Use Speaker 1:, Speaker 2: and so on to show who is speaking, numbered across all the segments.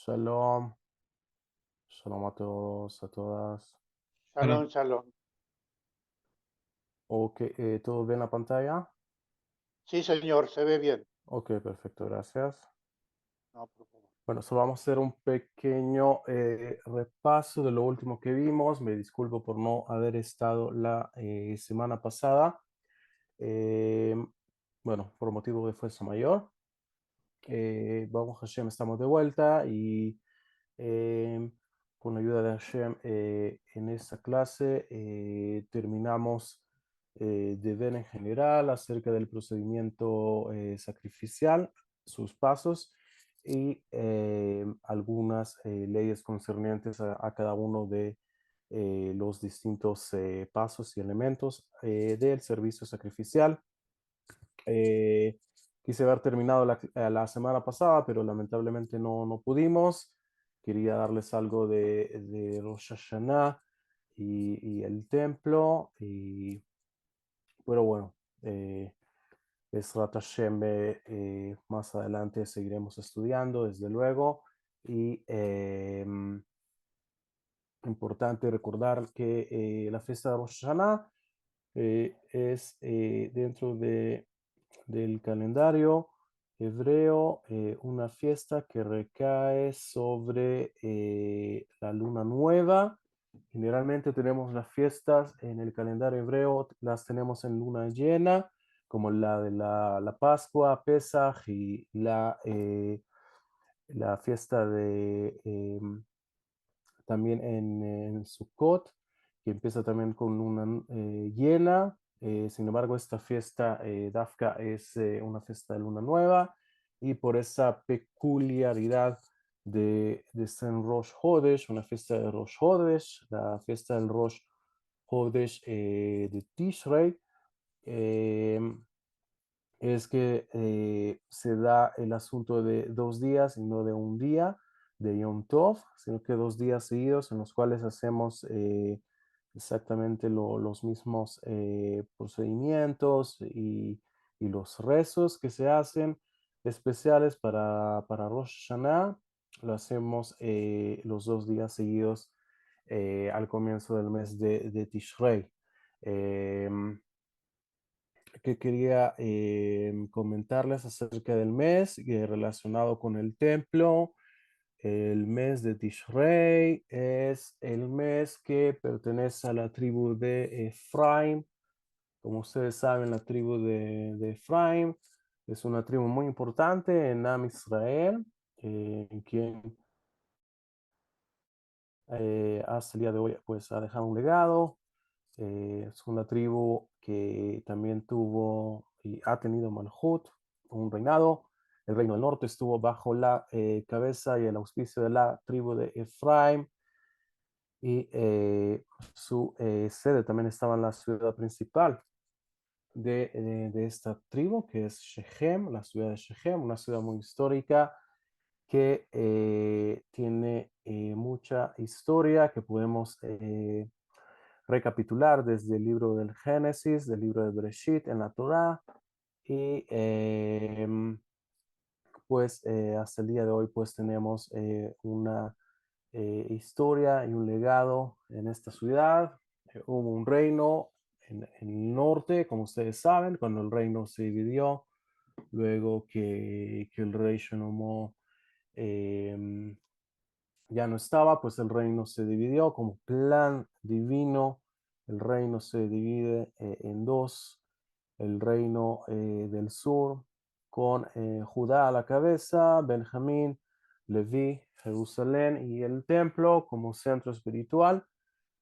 Speaker 1: Shalom, shalom a todos, a todas.
Speaker 2: Shalom, shalom.
Speaker 1: Ok, ¿todo bien la pantalla?
Speaker 2: Sí, señor, se ve bien.
Speaker 1: Ok, perfecto, gracias.
Speaker 2: No, por favor.
Speaker 1: Bueno, solo vamos a hacer un pequeño repaso de lo último que vimos. Me disculpo por no haber estado la semana pasada. Eh, bueno, por motivo de fuerza mayor. Vamos, Hashem, estamos de vuelta y Em, con la ayuda de Hashem, en esta clase terminamos de ver en general acerca del procedimiento sacrificial, sus pasos y algunas leyes concernientes a cada uno de los distintos pasos y elementos del servicio sacrificial. Eh, Quise haber terminado la semana pasada, pero lamentablemente no pudimos. Quería darles algo de Rosh Hashanah y el templo, pero bueno, Bezrat Hashem, más adelante seguiremos estudiando, desde luego. Y importante recordar que la fiesta de Rosh Hashanah es dentro del calendario hebreo, una fiesta que recae sobre la luna nueva. Generalmente tenemos las fiestas en el calendario hebreo, las tenemos en luna llena, como la de la Pascua, Pesaj y la fiesta de también en Sukkot, que empieza también con luna llena. Sin embargo, esta fiesta Dafka es una fiesta de luna nueva y por esa peculiaridad de ser en Rosh Hodesh, una fiesta de Rosh Hodesh, la fiesta del Rosh Hodesh de Tishrei, eh, es que se da el asunto de 2 días y no de un día de Yom Tov, sino que 2 días seguidos en los cuales hacemos exactamente los mismos procedimientos y los rezos que se hacen especiales para Rosh Hashanah. Lo hacemos los 2 días seguidos al comienzo del mes de Tishrei. Em, que quería comentarles acerca del mes relacionado con el templo. El mes de Tishrei es el mes que pertenece a la tribu de Efraim. Como ustedes saben, la tribu de Efraim es una tribu muy importante en Am Israel, en quien hasta el día de hoy pues ha dejado un legado. Es una tribu que también tuvo y ha tenido Malhut, un reinado. El reino del norte estuvo bajo la cabeza y el auspicio de la tribu de Efraim y su sede también estaba en la ciudad principal de esta tribu, que es Shechem, la ciudad de Shechem, una ciudad muy histórica que tiene mucha historia que podemos recapitular desde el libro del Génesis, del libro de Bereshit en la Torá, y pues hasta el día de hoy pues tenemos una historia y un legado en esta ciudad. Hubo un reino en el norte, como ustedes saben, cuando el reino se dividió, luego que el rey Shlomo eh, ya no estaba, pues el reino se dividió como plan divino. El reino se divide en dos, el reino del sur con Judá a la cabeza, Benjamín, Leví, Jerusalén y el templo como centro espiritual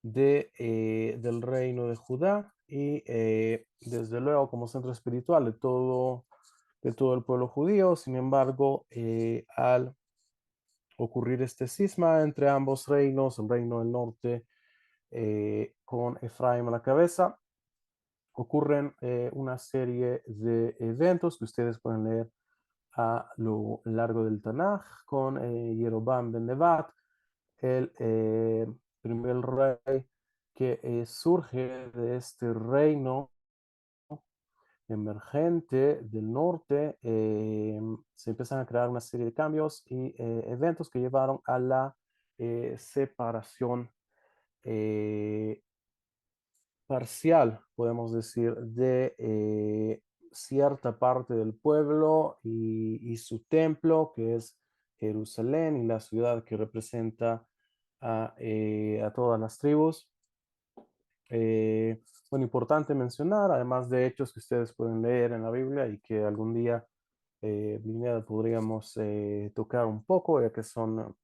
Speaker 1: del reino de Judá y desde luego como centro espiritual de todo el pueblo judío. Sin embargo, al ocurrir este cisma entre ambos reinos, el reino del norte con Efraim a la cabeza, ocurren una serie de eventos que ustedes pueden leer a lo largo del Tanaj con Jeroboam ben Nevat, el primer rey que surge de este reino emergente del norte, se empiezan a crear una serie de cambios y eventos que llevaron a la separación eh, parcial, podemos decir, de cierta parte del pueblo y su templo, que es Jerusalén, y la ciudad que representa a todas las tribus. Eh, bueno, importante mencionar, además de hechos que ustedes pueden leer en la Biblia y que algún día podríamos tocar un poco, ya que son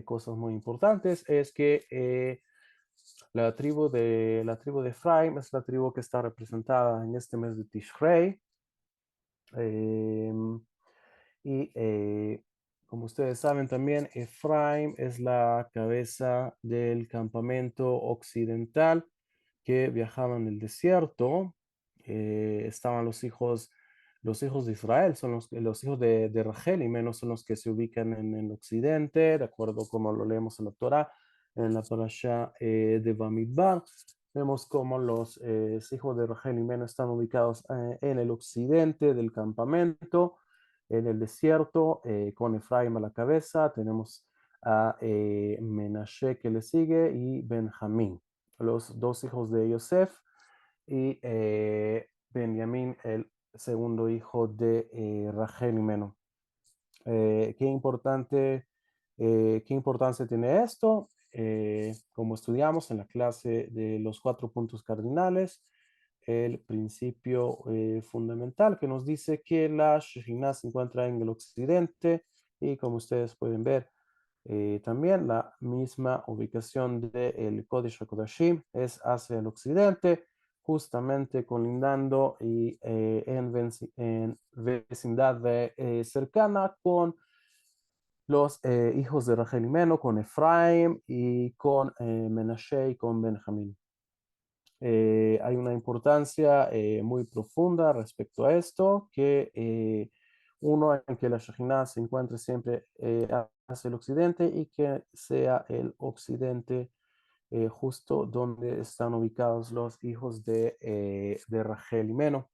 Speaker 1: cosas muy importantes, es que la tribu de Efraim es la tribu que está representada en este mes de Tishrei. em, y como ustedes saben también, Efraim es la cabeza del campamento occidental que viajaban en el desierto. Estaban los hijos de Israel, son los hijos de Rachel, y menos son los que se ubican en el occidente, de acuerdo como lo leemos en la Torá, en la parasha de Bamidbar. Vemos como los hijos de Rachel y menos están ubicados en el occidente del campamento, en el desierto, con Efraim a la cabeza. Tenemos a Menashe que le sigue y Benjamín, los dos hijos de Yosef, y Benjamín, el segundo hijo de Rachel y Meno. Qué importante, qué importancia tiene esto. Como estudiamos en la clase de los 4 puntos cardinales, el principio fundamental que nos dice que la Shekhinah se encuentra en el occidente, y como ustedes pueden ver, también la misma ubicación del Kodesh HaKodashim es hacia el occidente, justamente colindando y en vecindad cercana con los hijos de Rachel y Meno, con Efraim y con Menashe y con Benjamín. Hay una importancia muy profunda respecto a esto, que uno, en que la Shekhinah se encuentre siempre hacia el occidente y que sea el occidente justo donde están ubicados los hijos de Rachel y Meno.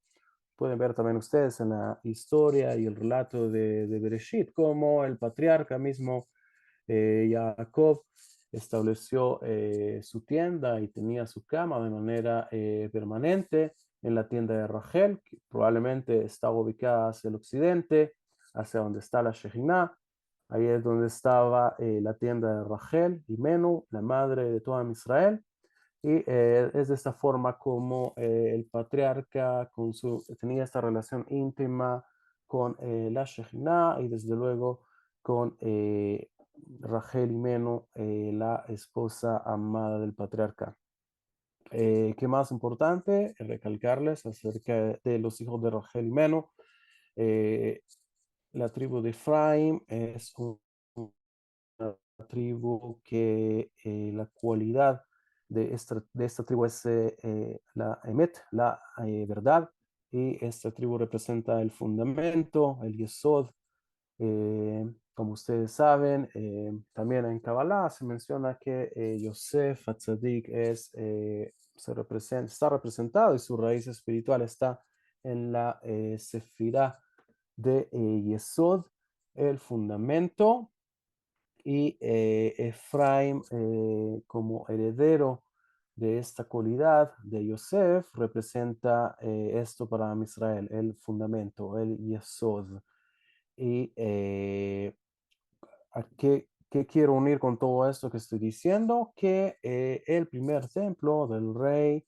Speaker 1: Pueden ver también ustedes en la historia y el relato de Bereshit cómo el patriarca mismo, Jacob, estableció su tienda y tenía su cama de manera permanente en la tienda de Rachel, que probablemente estaba ubicada hacia el occidente, hacia donde está la Shejinah. Ahí es donde estaba la tienda de Rachel y Menú, la madre de toda Israel. Y es de esta forma como el patriarca tenía esta relación íntima con la Shejinah, y desde luego con Rachel Imeno, la esposa amada del patriarca. ¿Qué más importante? Recalcarles acerca de los hijos de Rachel Imeno. Eh, la tribu de Efraim es una tribu que la cualidad de esta tribu es la Emet, la verdad, y esta tribu representa el fundamento, el Yesod. Como ustedes saben, también en Kabbalah se menciona que Yosef Atzadik está representado, y su raíz espiritual está en la Sefirah de Yesod, el fundamento. Y Efraim, como heredero de esta cualidad de Yosef, representa esto para Israel, el fundamento, el Yesod. Y ¿a qué quiero unir con todo esto que estoy diciendo? Que el primer templo del rey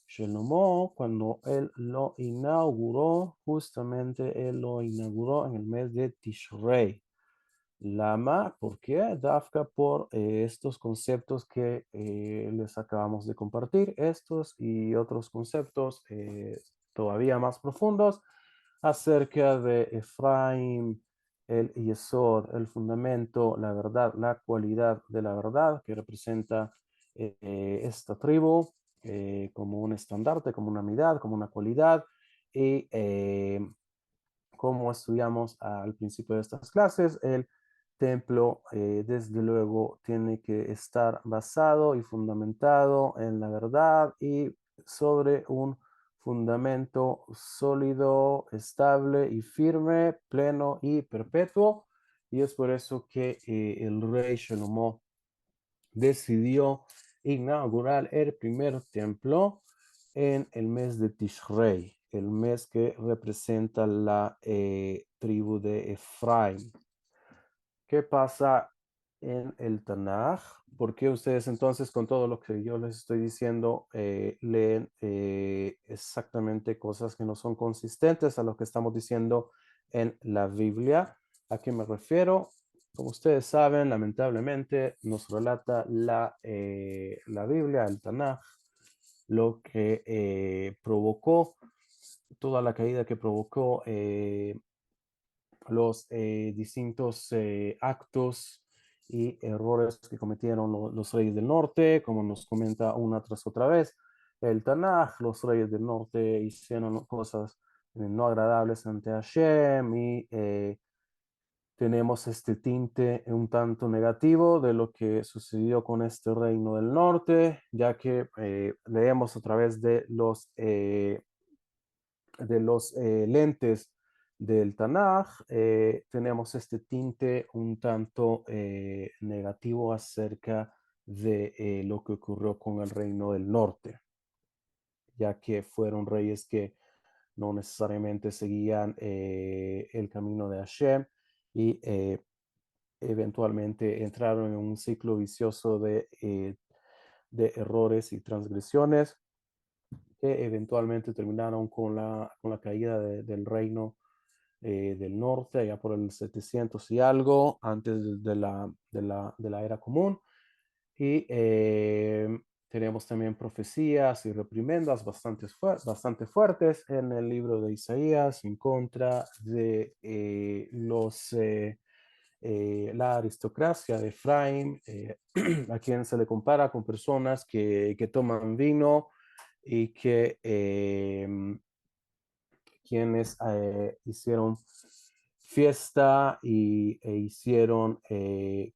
Speaker 1: Shlomo, cuando él lo inauguró, justamente él lo inauguró en el mes de Tishrei. Lama, ¿por qué? Dafka por estos conceptos que les acabamos de compartir, estos y otros conceptos todavía más profundos acerca de Efraim, el Yesod, el fundamento, la verdad, la cualidad de la verdad que representa esta tribu como un estandarte, como una unidad, como una cualidad. Y como estudiamos al principio de estas clases, el templo, desde luego, tiene que estar basado y fundamentado en la verdad y sobre un fundamento sólido, estable y firme, pleno y perpetuo. Y es por eso que el rey Shlomo decidió inaugurar el primer templo en el mes de Tishrei, el mes que representa la tribu de Efraín. ¿Qué pasa en el Tanaj? ¿Por qué ustedes entonces con todo lo que yo les estoy diciendo leen exactamente cosas que no son consistentes a lo que estamos diciendo en la Biblia? ¿A qué me refiero? Como ustedes saben, lamentablemente nos relata la Biblia, el Tanaj, lo que provocó, toda la caída que provocó los distintos actos y errores que cometieron los reyes del norte, como nos comenta una tras otra vez el Tanaj. Los reyes del norte hicieron cosas no agradables ante Hashem y tenemos este tinte un tanto negativo de lo que sucedió con este reino del norte, ya que leemos a través de los lentes del Tanaj, tenemos este tinte un tanto negativo acerca de lo que ocurrió con el reino del norte, ya que fueron reyes que no necesariamente seguían el camino de Hashem y eventualmente entraron en un ciclo vicioso de errores y transgresiones que eventualmente terminaron con la caída del reino del norte, allá por el 700 y algo, antes de la era común. Y tenemos también profecías y reprimendas bastante fuertes en el libro de Isaías en contra de la aristocracia de Efraín, a quien se le compara con personas que toman vino y que quienes hicieron fiesta e hicieron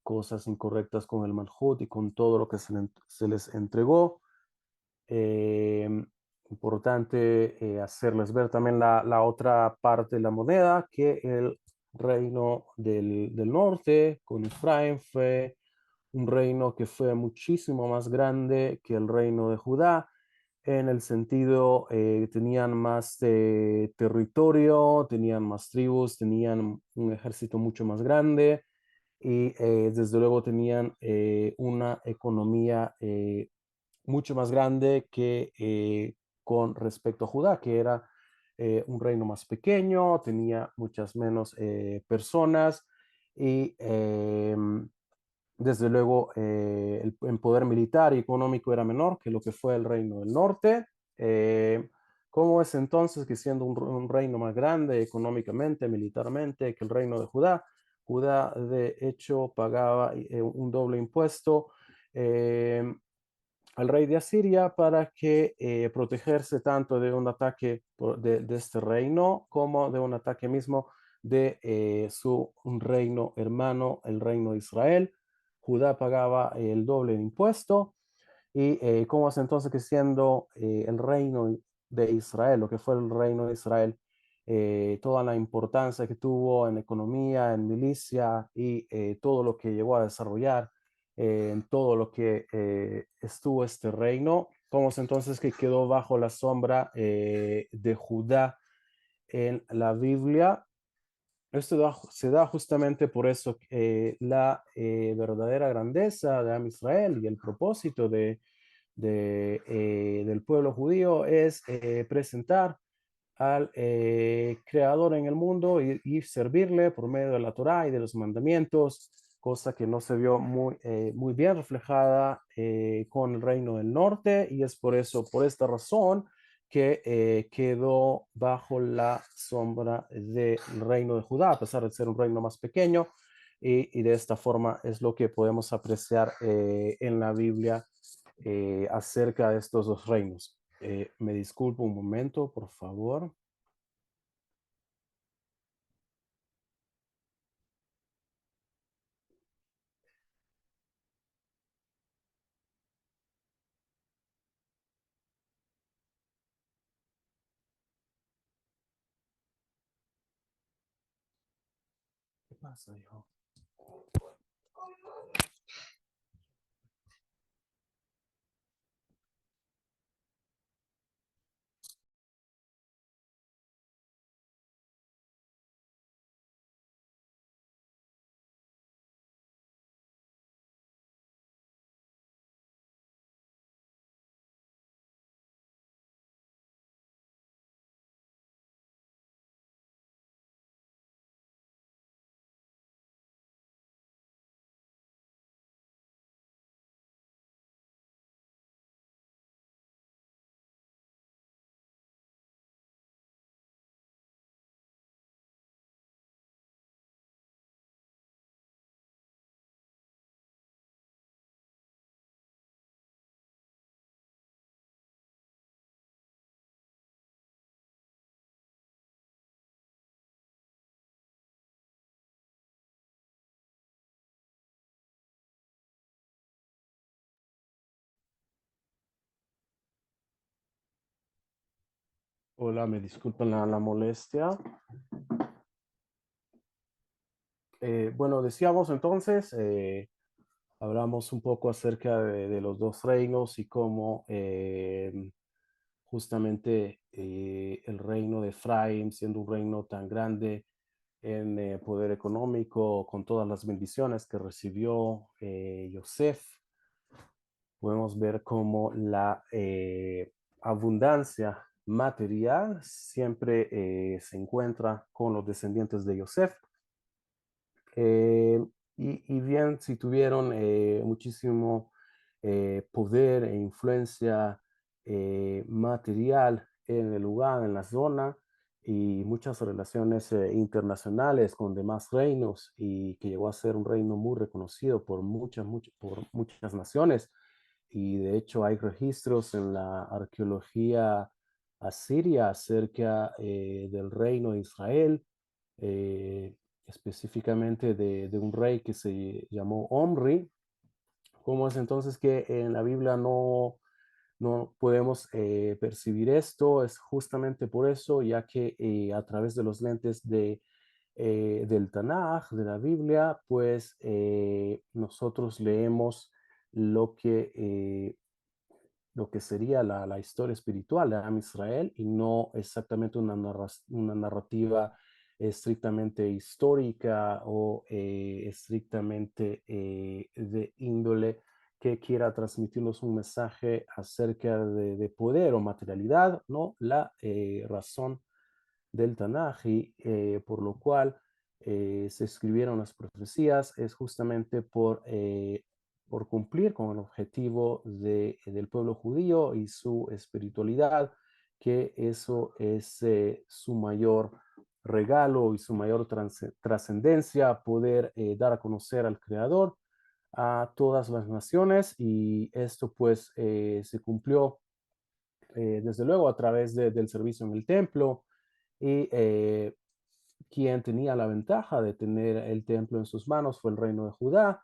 Speaker 1: cosas incorrectas con el Malhut y con todo lo que se les entregó. Eh, Importante hacerles ver también la otra parte de la moneda, que el reino del norte con Efraín fue un reino que fue muchísimo más grande que el reino de Judá, en el sentido, tenían más territorio, tenían más tribus, tenían un ejército mucho más grande y desde luego tenían una economía mucho más grande que con respecto a Judá, que era un reino más pequeño, tenía muchas menos personas y desde luego el poder militar y económico era menor que lo que fue el reino del norte. Eh, ¿Cómo es entonces que siendo un reino más grande económicamente, militarmente que el reino de Judá, Judá de hecho pagaba un doble impuesto eh, al rey de Asiria para que protegerse tanto de un ataque de este reino como de un ataque mismo de su un reino hermano, el reino de Israel? Judá pagaba el doble de impuesto. ¿Y cómo es entonces que siendo el reino de Israel, lo que fue el reino de Israel, toda la importancia que tuvo en economía, en milicia y todo lo que llegó a desarrollar, en todo lo que estuvo este reino, cómo es entonces que quedó bajo la sombra de Judá en la Biblia? Se da justamente por eso la verdadera grandeza de Am Israel y el propósito del pueblo judío es presentar al creador en el mundo y servirle por medio de la Torá y de los mandamientos, cosa que no se vio muy bien reflejada con el reino del norte, y es por eso, por esta razón, que quedó bajo la sombra del reino de Judá, a pesar de ser un reino más pequeño, y de esta forma es lo que podemos apreciar en la Biblia acerca de estos dos reinos. Me disculpo un momento, por favor. pasa, hijo? Hola, me disculpan la molestia. Bueno, decíamos entonces, hablamos un poco acerca de los dos reinos y cómo justamente el reino de Efraín, siendo un reino tan grande en poder económico, con todas las bendiciones que recibió Yosef, podemos ver cómo la abundancia material siempre se encuentra con los descendientes de Yosef. Eh, y bien, si tuvieron muchísimo poder e influencia material en el lugar, en la zona, y muchas relaciones internacionales con demás reinos, y que llegó a ser un reino muy reconocido por muchas naciones. Y de hecho hay registros en la arqueología asiria acerca del reino de Israel, eh, específicamente de un rey que se llamó Omri. ¿Cómo es entonces que en la Biblia no podemos percibir esto? Es justamente por eso, ya que a través de los lentes del Tanaj, de la Biblia, pues nosotros leemos lo que lo que sería la historia espiritual de Am Israel, y no exactamente una narrativa estrictamente histórica o estrictamente de índole que quiera transmitirnos un mensaje acerca de poder o materialidad, ¿no? La razón del Tanaj, y por lo cual se escribieron las profecías es justamente por cumplir con el objetivo del pueblo judío y su espiritualidad, que eso es su mayor regalo y su mayor trascendencia, poder dar a conocer al Creador a todas las naciones. Y esto pues se cumplió desde luego a través del servicio en el templo, y quien tenía la ventaja de tener el templo en sus manos fue el reino de Judá.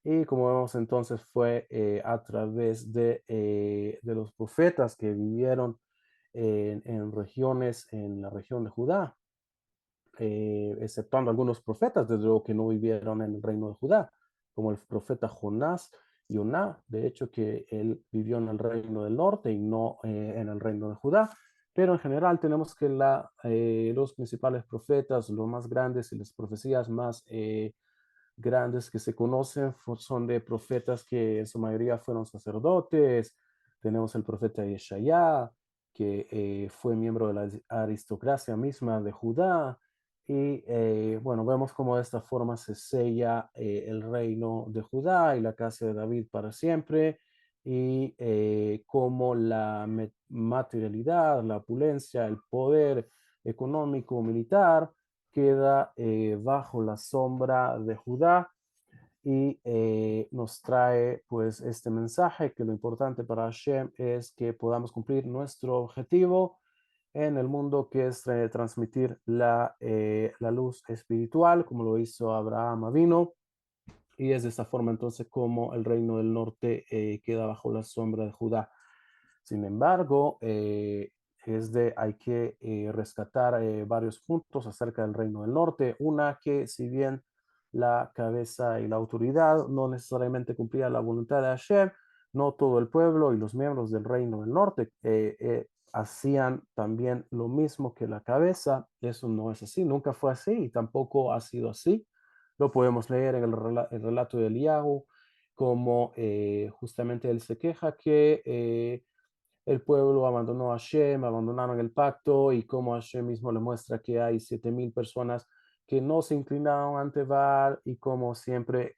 Speaker 1: Y como vemos entonces fue a través de los profetas que vivieron en regiones, en la región de Judá, exceptuando algunos profetas, desde luego que no vivieron en el reino de Judá, como el profeta Jonás y Oná, de hecho que él vivió en el reino del norte y no en el reino de Judá. Pero en general tenemos que los principales profetas, los más grandes y las profecías más grandes que se conocen son de profetas que en su mayoría fueron sacerdotes. Tenemos el profeta Yeshaya, que fue miembro de la aristocracia misma de Judá. Y bueno, vemos cómo de esta forma se sella el reino de Judá y la casa de David para siempre, y cómo la materialidad, la opulencia, el poder económico, militar, queda bajo la sombra de Judá. Y nos trae pues este mensaje, que lo importante para Hashem es que podamos cumplir nuestro objetivo en el mundo, que es transmitir la luz espiritual, como lo hizo Abraham Avino. Y es de esta forma entonces como el reino del norte queda bajo la sombra de Judá. Sin embargo, hay que rescatar varios puntos acerca del reino del norte. Una, que si bien la cabeza y la autoridad, no necesariamente cumplía la voluntad de Hashem, no todo el pueblo y los miembros del reino del norte hacían también lo mismo que la cabeza. Eso no es así, nunca fue así y tampoco ha sido así. Lo podemos leer en el relato de Eliyahu, como justamente él se queja que el pueblo abandonó a Hashem, abandonaron el pacto y como Hashem mismo le muestra que hay 7,000 personas que no se inclinaron ante Baal y como siempre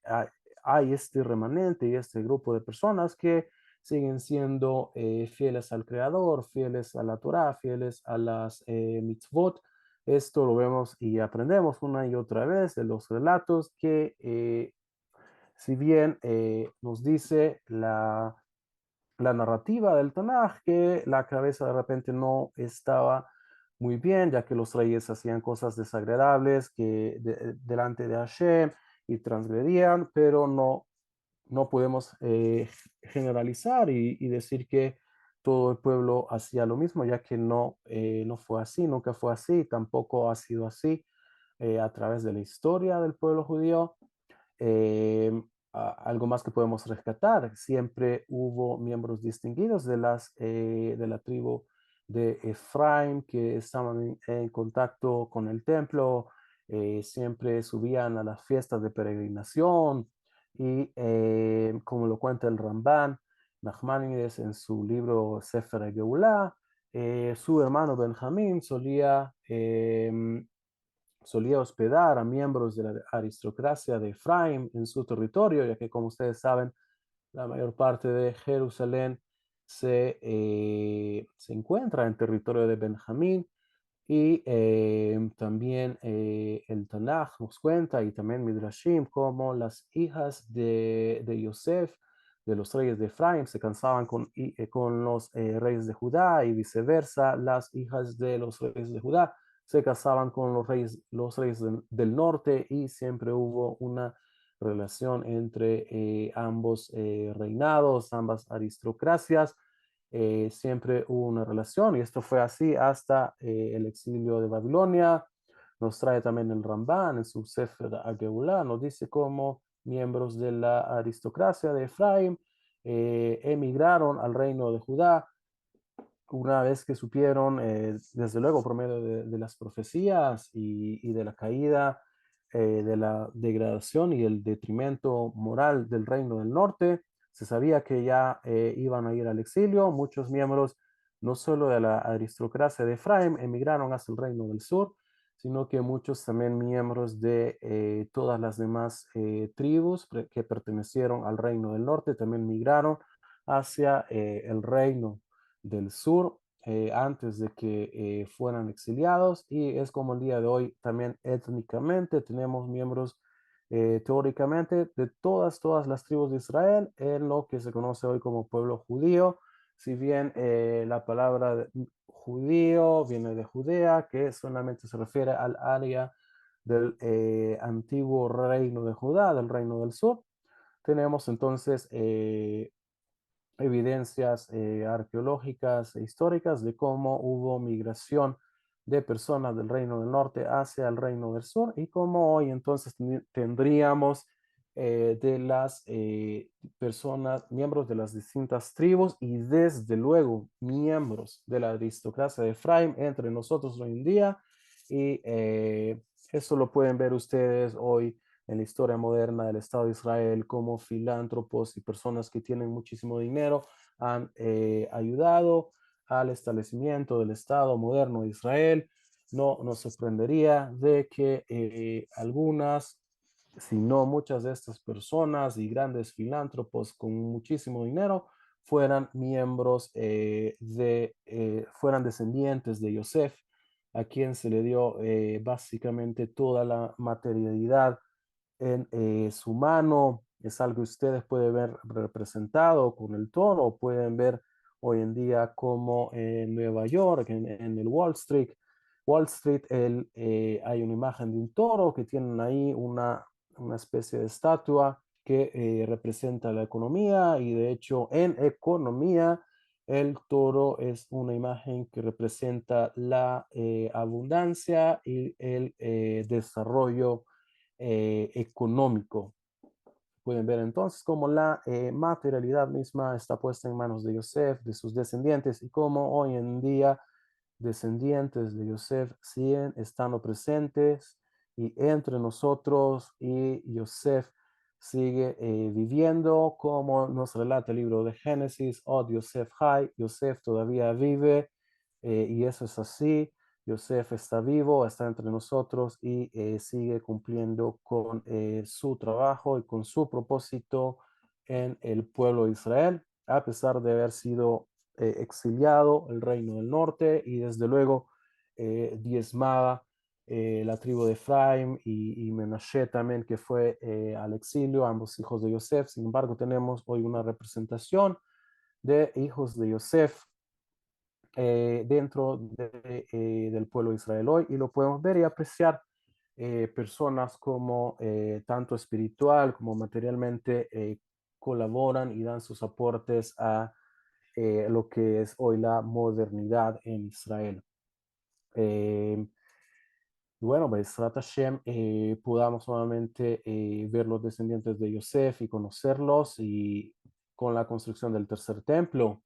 Speaker 1: hay este remanente y este grupo de personas que siguen siendo fieles al Creador, fieles a la Torah, fieles a las mitzvot. Esto lo vemos y aprendemos una y otra vez de los relatos que si bien nos dice la narrativa del Tanaj, que la cabeza de repente no estaba muy bien, ya que los reyes hacían cosas desagradables delante de Hashem y transgredían, pero no podemos generalizar y decir que todo el pueblo hacía lo mismo, ya que no fue así, nunca fue así, tampoco ha sido así a través de la historia del pueblo judío. Eh, Algo más que podemos rescatar, siempre hubo miembros distinguidos de la tribu de Efraim que estaban en contacto con el templo, siempre subían a las fiestas de peregrinación y como lo cuenta el Ramban, Nachmanides en su libro Sefer Geulah, su hermano Benjamín solía hospedar a miembros de la aristocracia de Efraim en su territorio, ya que como ustedes saben, la mayor parte de Jerusalén se encuentra en territorio de Benjamín y también el Tanaj nos cuenta y también Midrashim como las hijas de Yosef, de los reyes de Efraim, se casaban con los reyes de Judá y viceversa, las hijas de los reyes de Judá se casaban con los reyes del norte y siempre hubo una relación entre ambos reinados, ambas aristocracias. Siempre hubo una relación y esto fue así hasta el exilio de Babilonia. Nos trae también el Ramban en su Sefer Ageulah, nos dice cómo miembros de la aristocracia de Efraim emigraron al reino de Judá una vez que supieron, desde luego, por medio de las profecías y de la caída, de la degradación y el detrimento moral del reino del norte, se sabía que ya iban a ir al exilio. Muchos miembros, no solo de la aristocracia de Efraim, emigraron hacia el reino del sur, sino que muchos también miembros de todas las demás tribus que pertenecieron al reino del norte también migraron hacia el reino del sur antes de que fueran exiliados y es como el día de hoy también étnicamente tenemos miembros teóricamente de todas las tribus de Israel en lo que se conoce hoy como pueblo judío, si bien la palabra judío viene de Judea, que solamente se refiere al área del antiguo reino de Judá, del reino del sur. Tenemos entonces evidencias arqueológicas e históricas de cómo hubo migración de personas del reino del norte hacia el reino del sur y cómo hoy entonces tendríamos de las personas, miembros de las distintas tribus y desde luego miembros de la aristocracia de Efraim entre nosotros hoy en día y eso lo pueden ver ustedes hoy en la historia moderna del Estado de Israel, como filántropos y personas que tienen muchísimo dinero han ayudado al establecimiento del Estado moderno de Israel. No nos sorprendería de que algunas, si no muchas de estas personas y grandes filántropos con muchísimo dinero fueran miembros fueran descendientes de Yosef, a quien se le dio básicamente toda la materialidad en su mano. Es algo que ustedes pueden ver representado con el toro, pueden ver hoy en día como en Nueva York, en el Wall Street hay una imagen de un toro que tienen ahí una especie de estatua que representa la economía y de hecho en economía el toro es una imagen que representa la abundancia y el desarrollo económico. Pueden ver entonces cómo la materialidad misma está puesta en manos de Yosef, de sus descendientes, y cómo hoy en día descendientes de Yosef siguen estando presentes y entre nosotros, y Yosef sigue viviendo, como nos relata el libro de Génesis: oh, Yosef Hay, Yosef todavía vive, y eso es así. Yosef está vivo, está entre nosotros y sigue cumpliendo con su trabajo y con su propósito en el pueblo de Israel, a pesar de haber sido exiliado el reino del norte y desde luego diezmada la tribu de Efraim y Menashe también, que fue al exilio, ambos hijos de Yosef. Sin embargo, tenemos hoy una representación de hijos de Yosef dentro del pueblo de Israel hoy, y lo podemos ver y apreciar personas como tanto espiritual como materialmente colaboran y dan sus aportes a lo que es hoy la modernidad en Israel. Eh, bueno, Bezrat Hashem, podamos nuevamente ver los descendientes de Yosef y conocerlos, y con la construcción del tercer templo.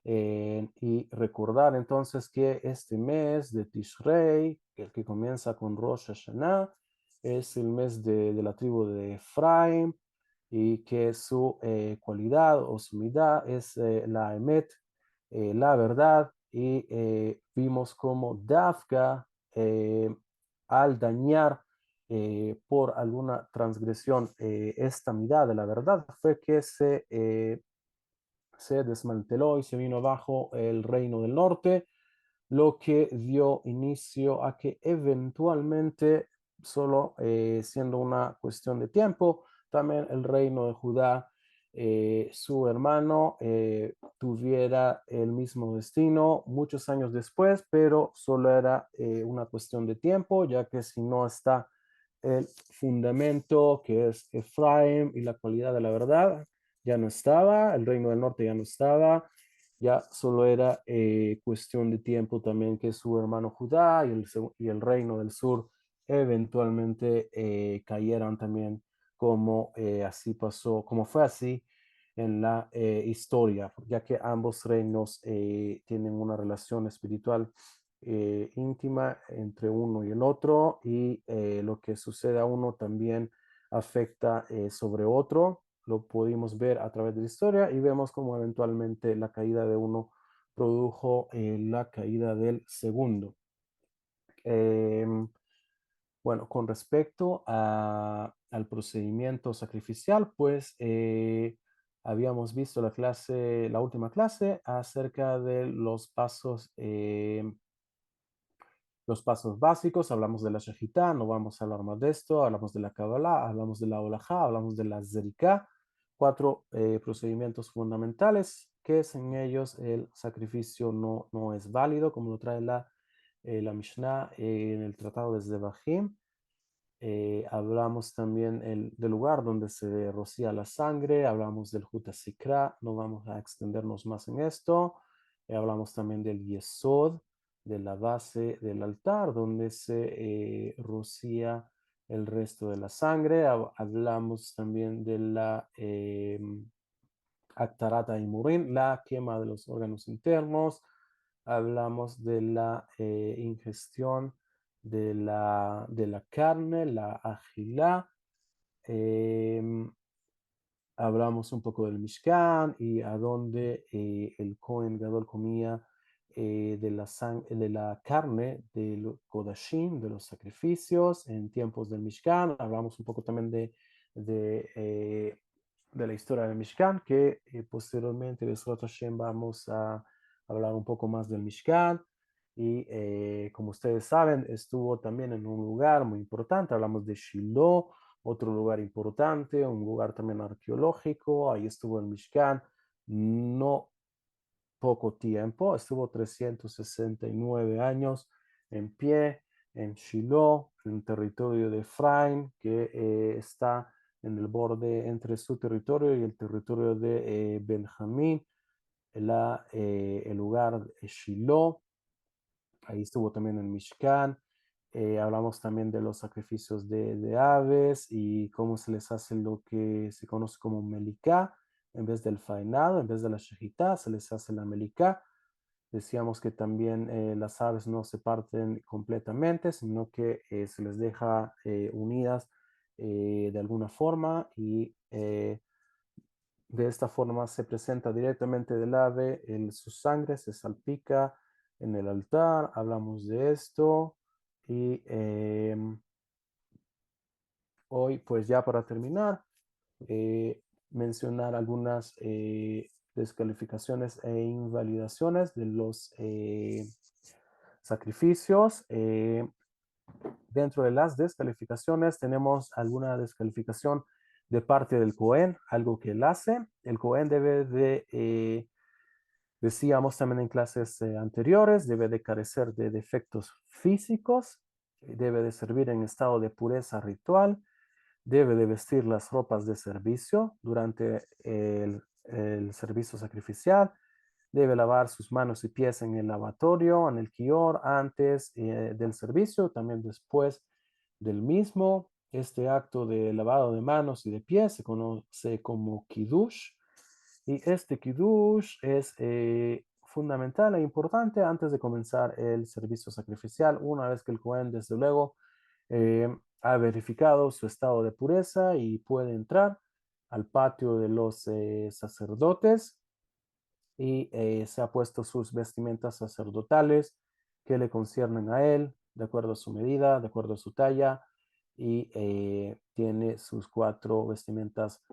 Speaker 1: Y recordar entonces que este mes de Tishrei, el que comienza con Rosh Hashanah, es el mes de la tribu de Efraim, y que su cualidad o su midá es la emet, la verdad, y vimos como Dafka, al dañar por alguna transgresión esta midá de la verdad, fue que se desmanteló y se vino abajo el reino del norte, lo que dio inicio a que eventualmente, solo siendo una cuestión de tiempo, también el reino de Judá, su hermano, tuviera el mismo destino muchos años después, pero solo era una cuestión de tiempo, ya que si no está el fundamento, que es Efraim y la cualidad de la verdad, ya no estaba, el reino del norte ya no estaba, ya solo era cuestión de tiempo también que su hermano Judá y el reino del sur eventualmente cayeran también, como así pasó, como fue así en la historia, ya que ambos reinos tienen una relación espiritual íntima entre uno y el otro, y lo que sucede a uno también afecta sobre otro. Lo pudimos ver a través de la historia, y vemos cómo eventualmente la caída de uno produjo la caída del segundo. Bueno, con respecto al procedimiento sacrificial, pues habíamos visto la última clase acerca de los pasos básicos. Hablamos de la Shejitá, no vamos a hablar más de esto. Hablamos de la Kabbalah, hablamos de la Holajá, hablamos de la Zeriká, cuatro procedimientos fundamentales que sin ellos el sacrificio no es válido, como lo trae la Mishnah en el Tratado de Zebahim. Hablamos también del lugar donde se rocía la sangre, hablamos del Hutasikra, no vamos a extendernos más en esto. Hablamos también del Yesod, de la base del altar, donde se rocía el resto de la sangre. Hablamos también de la Actarata y Murim, la quema de los órganos internos. Hablamos de la ingestión de la carne, la agilá. em, Hablamos un poco del Mishkan y a dónde el Cohen Gadol comía de la carne de los Kodashim, de los sacrificios en tiempos del Mishkan. Hablamos un poco también de, eh, de la historia del Mishkan, que posteriormente de Sot Hashem vamos a hablar un poco más del Mishkan. Y como ustedes saben, estuvo también en un lugar muy importante. Hablamos de Shiloh, otro lugar importante, un lugar también arqueológico. Ahí estuvo el Mishkan, no poco tiempo, estuvo 369 años en pie en Shiloh, en territorio de Efraim, que está en el borde entre su territorio y el territorio de Benjamín, el lugar de Shiloh. Ahí estuvo también el Mishkan. hablamos también de los sacrificios de aves y cómo se les hace lo que se conoce como melicá. En vez del faenado, en vez de la shejitá, se les hace la melicá. Decíamos que también las aves no se parten completamente, sino que se les deja unidas de alguna forma y de esta forma se presenta directamente del ave, su sangre se salpica en el altar, hablamos de esto y hoy pues ya para terminar, mencionar algunas descalificaciones e invalidaciones de los sacrificios. Dentro de las descalificaciones tenemos alguna descalificación de parte del Cohen, algo que él hace. El Cohen debe de, decíamos también en clases anteriores, debe de carecer de defectos físicos, debe de servir en estado de pureza ritual, debe de vestir las ropas de servicio durante el servicio sacrificial, debe lavar sus manos y pies en el lavatorio, en el kior, antes del servicio, también después del mismo. Este acto de lavado de manos y de pies se conoce como kiddush. Y este kiddush es fundamental e importante antes de comenzar el servicio sacrificial, una vez que el Cohen, desde luego, ha verificado su estado de pureza y puede entrar al patio de los sacerdotes y se ha puesto sus vestimentas sacerdotales que le conciernen a él, de acuerdo a su medida, de acuerdo a su talla, y tiene sus 4 vestimentas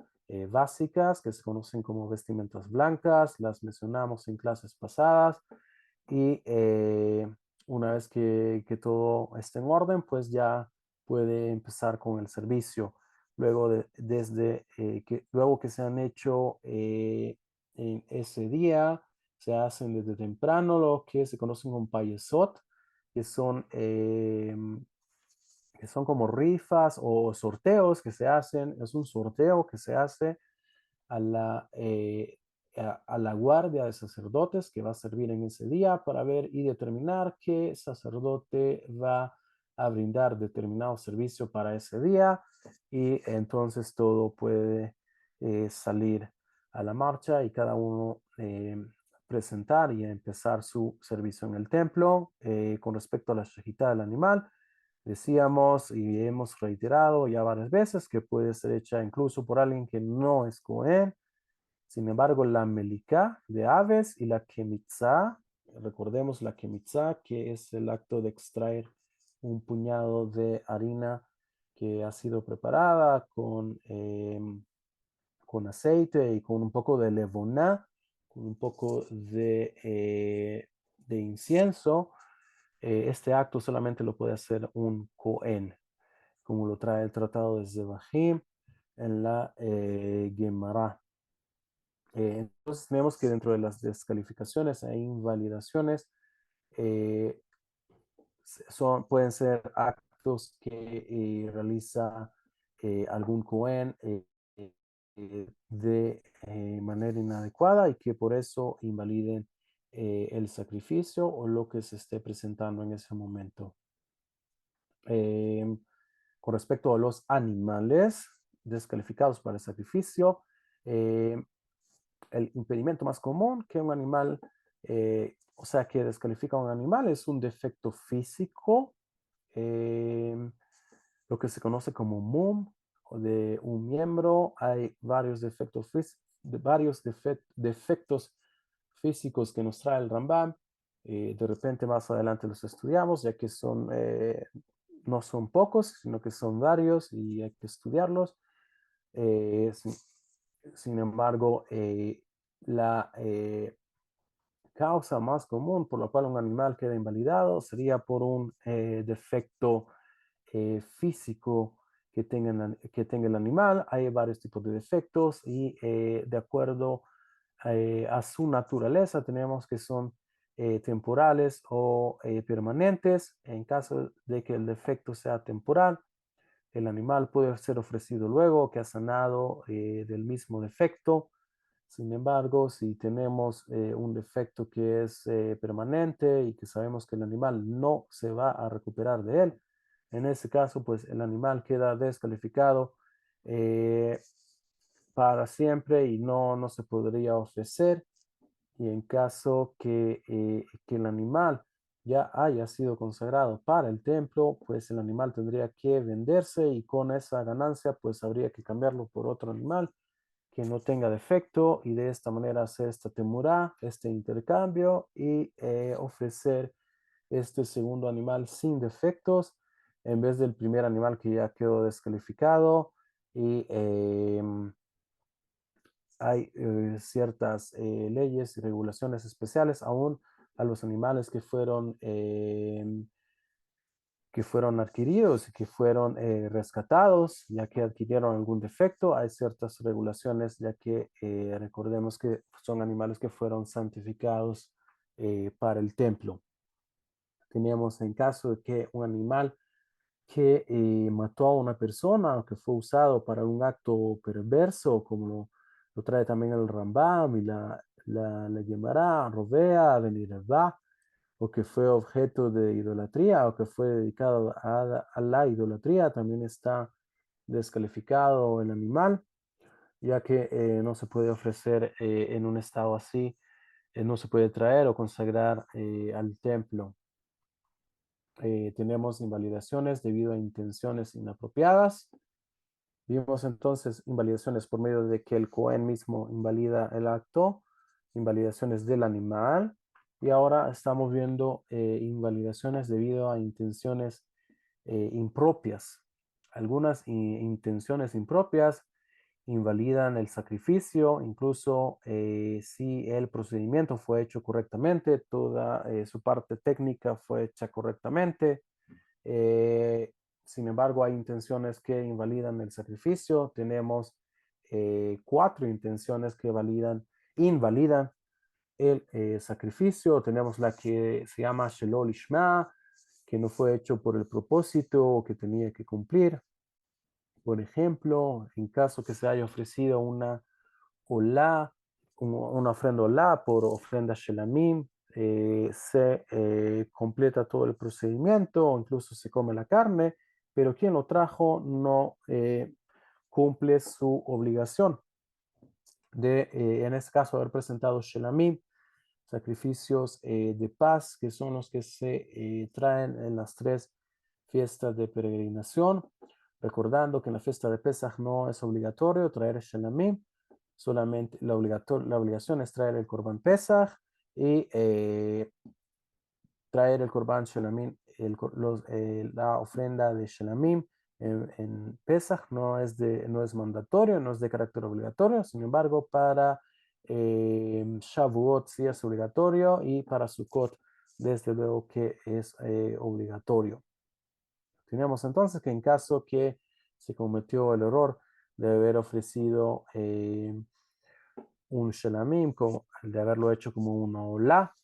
Speaker 1: básicas que se conocen como vestimentas blancas, las mencionamos en clases pasadas, y una vez que todo esté en orden, pues ya puede empezar con el servicio. Luego, luego que se han hecho en ese día, se hacen desde temprano lo que se conocen como payesot, que son, que son como rifas o sorteos que se hacen. Es un sorteo que se hace a a la guardia de sacerdotes que va a servir en ese día para ver y determinar qué sacerdote va a brindar determinado servicio para ese día y entonces todo puede salir a la marcha y cada uno presentar y empezar su servicio en el templo. Con respecto a la shejitá del animal, decíamos y hemos reiterado ya varias veces que puede ser hecha incluso por alguien que no es Cohen. Sin embargo, la melicá de aves y la kemitzá, recordemos la kemitzá, que es el acto de extraer un puñado de harina que ha sido preparada con aceite y con un poco de levoná, con un poco de incienso. Este acto solamente lo puede hacer un Cohen, como lo trae el tratado de Zebahim en la Gemara. Entonces tenemos que dentro de las descalificaciones e invalidaciones eh, pueden ser actos que realiza algún Cohen de manera inadecuada y que por eso invaliden el sacrificio o lo que se esté presentando en ese momento. Con respecto a los animales descalificados para el sacrificio, el impedimento más común que un animal, o sea, que descalifica a un animal es un defecto físico, eh, lo que se conoce como MUM o de un miembro. Hay varios defectos físicos que nos trae el Rambam. De repente más adelante los estudiamos, ya que no son pocos, sino que son varios y hay que estudiarlos. Sin embargo, la causa más común por la cual un animal queda invalidado sería por un defecto físico que tenga el animal. Hay varios tipos de defectos y de acuerdo a su naturaleza tenemos que son temporales o permanentes. En caso de que el defecto sea temporal, el animal puede ser ofrecido luego que ha sanado del mismo defecto. Sin embargo, si tenemos un defecto que es permanente y que sabemos que el animal no se va a recuperar de él, En ese caso, pues el animal queda descalificado para siempre y no se podría ofrecer. Y en caso que el animal ya haya sido consagrado para el templo, pues el animal tendría que venderse y con esa ganancia pues habría que cambiarlo por otro animal que no tenga defecto y de esta manera hacer esta temurá, este intercambio y ofrecer este segundo animal sin defectos en vez del primer animal que ya quedó descalificado y hay ciertas leyes y regulaciones especiales aún a los animales que fueron adquiridos y que fueron rescatados, ya que adquirieron algún defecto. Hay ciertas regulaciones, ya que recordemos que son animales que fueron santificados para el templo. Teníamos en caso de que un animal que mató a una persona o que fue usado para un acto perverso, como lo trae también el Rambam y la Gemara, Rovea, Benirevá, o que fue objeto de idolatría o que fue dedicado a la idolatría, también está descalificado el animal, ya que no se puede ofrecer en un estado así, no se puede traer o consagrar al templo. Tenemos invalidaciones debido a intenciones inapropiadas. Vimos entonces invalidaciones por medio de que el Cohen mismo invalida el acto, invalidaciones del animal, y ahora estamos viendo invalidaciones debido a intenciones impropias. Algunas intenciones impropias invalidan el sacrificio, incluso si el procedimiento fue hecho correctamente, toda su parte técnica fue hecha correctamente. Eh, Sin embargo, hay intenciones que invalidan el sacrificio. Tenemos 4 intenciones que invalidan el sacrificio. Tenemos la que se llama Shelol Ishma, que no fue hecho por el propósito que tenía que cumplir. Por ejemplo, en caso que se haya ofrecido una olá, una ofrenda olá por ofrenda shelamim, se completa todo el procedimiento, incluso se come la carne, pero quien lo trajo no cumple su obligación de, en este caso, haber presentado shelamim, sacrificios de paz, que son los que se traen en las 3 fiestas de peregrinación, recordando que en la fiesta de Pesach no es obligatorio traer shelamim, solamente la obligación es traer el Corban Pesach y traer el Corban Shelamim, la ofrenda de Shelamim en Pesach no es mandatorio, no es de carácter obligatorio, sin embargo, para Shavuot sí es obligatorio y para Sukkot, desde luego que es obligatorio. Tenemos entonces que en caso que se cometió el error de haber ofrecido un shelamim, de haberlo hecho como una olá,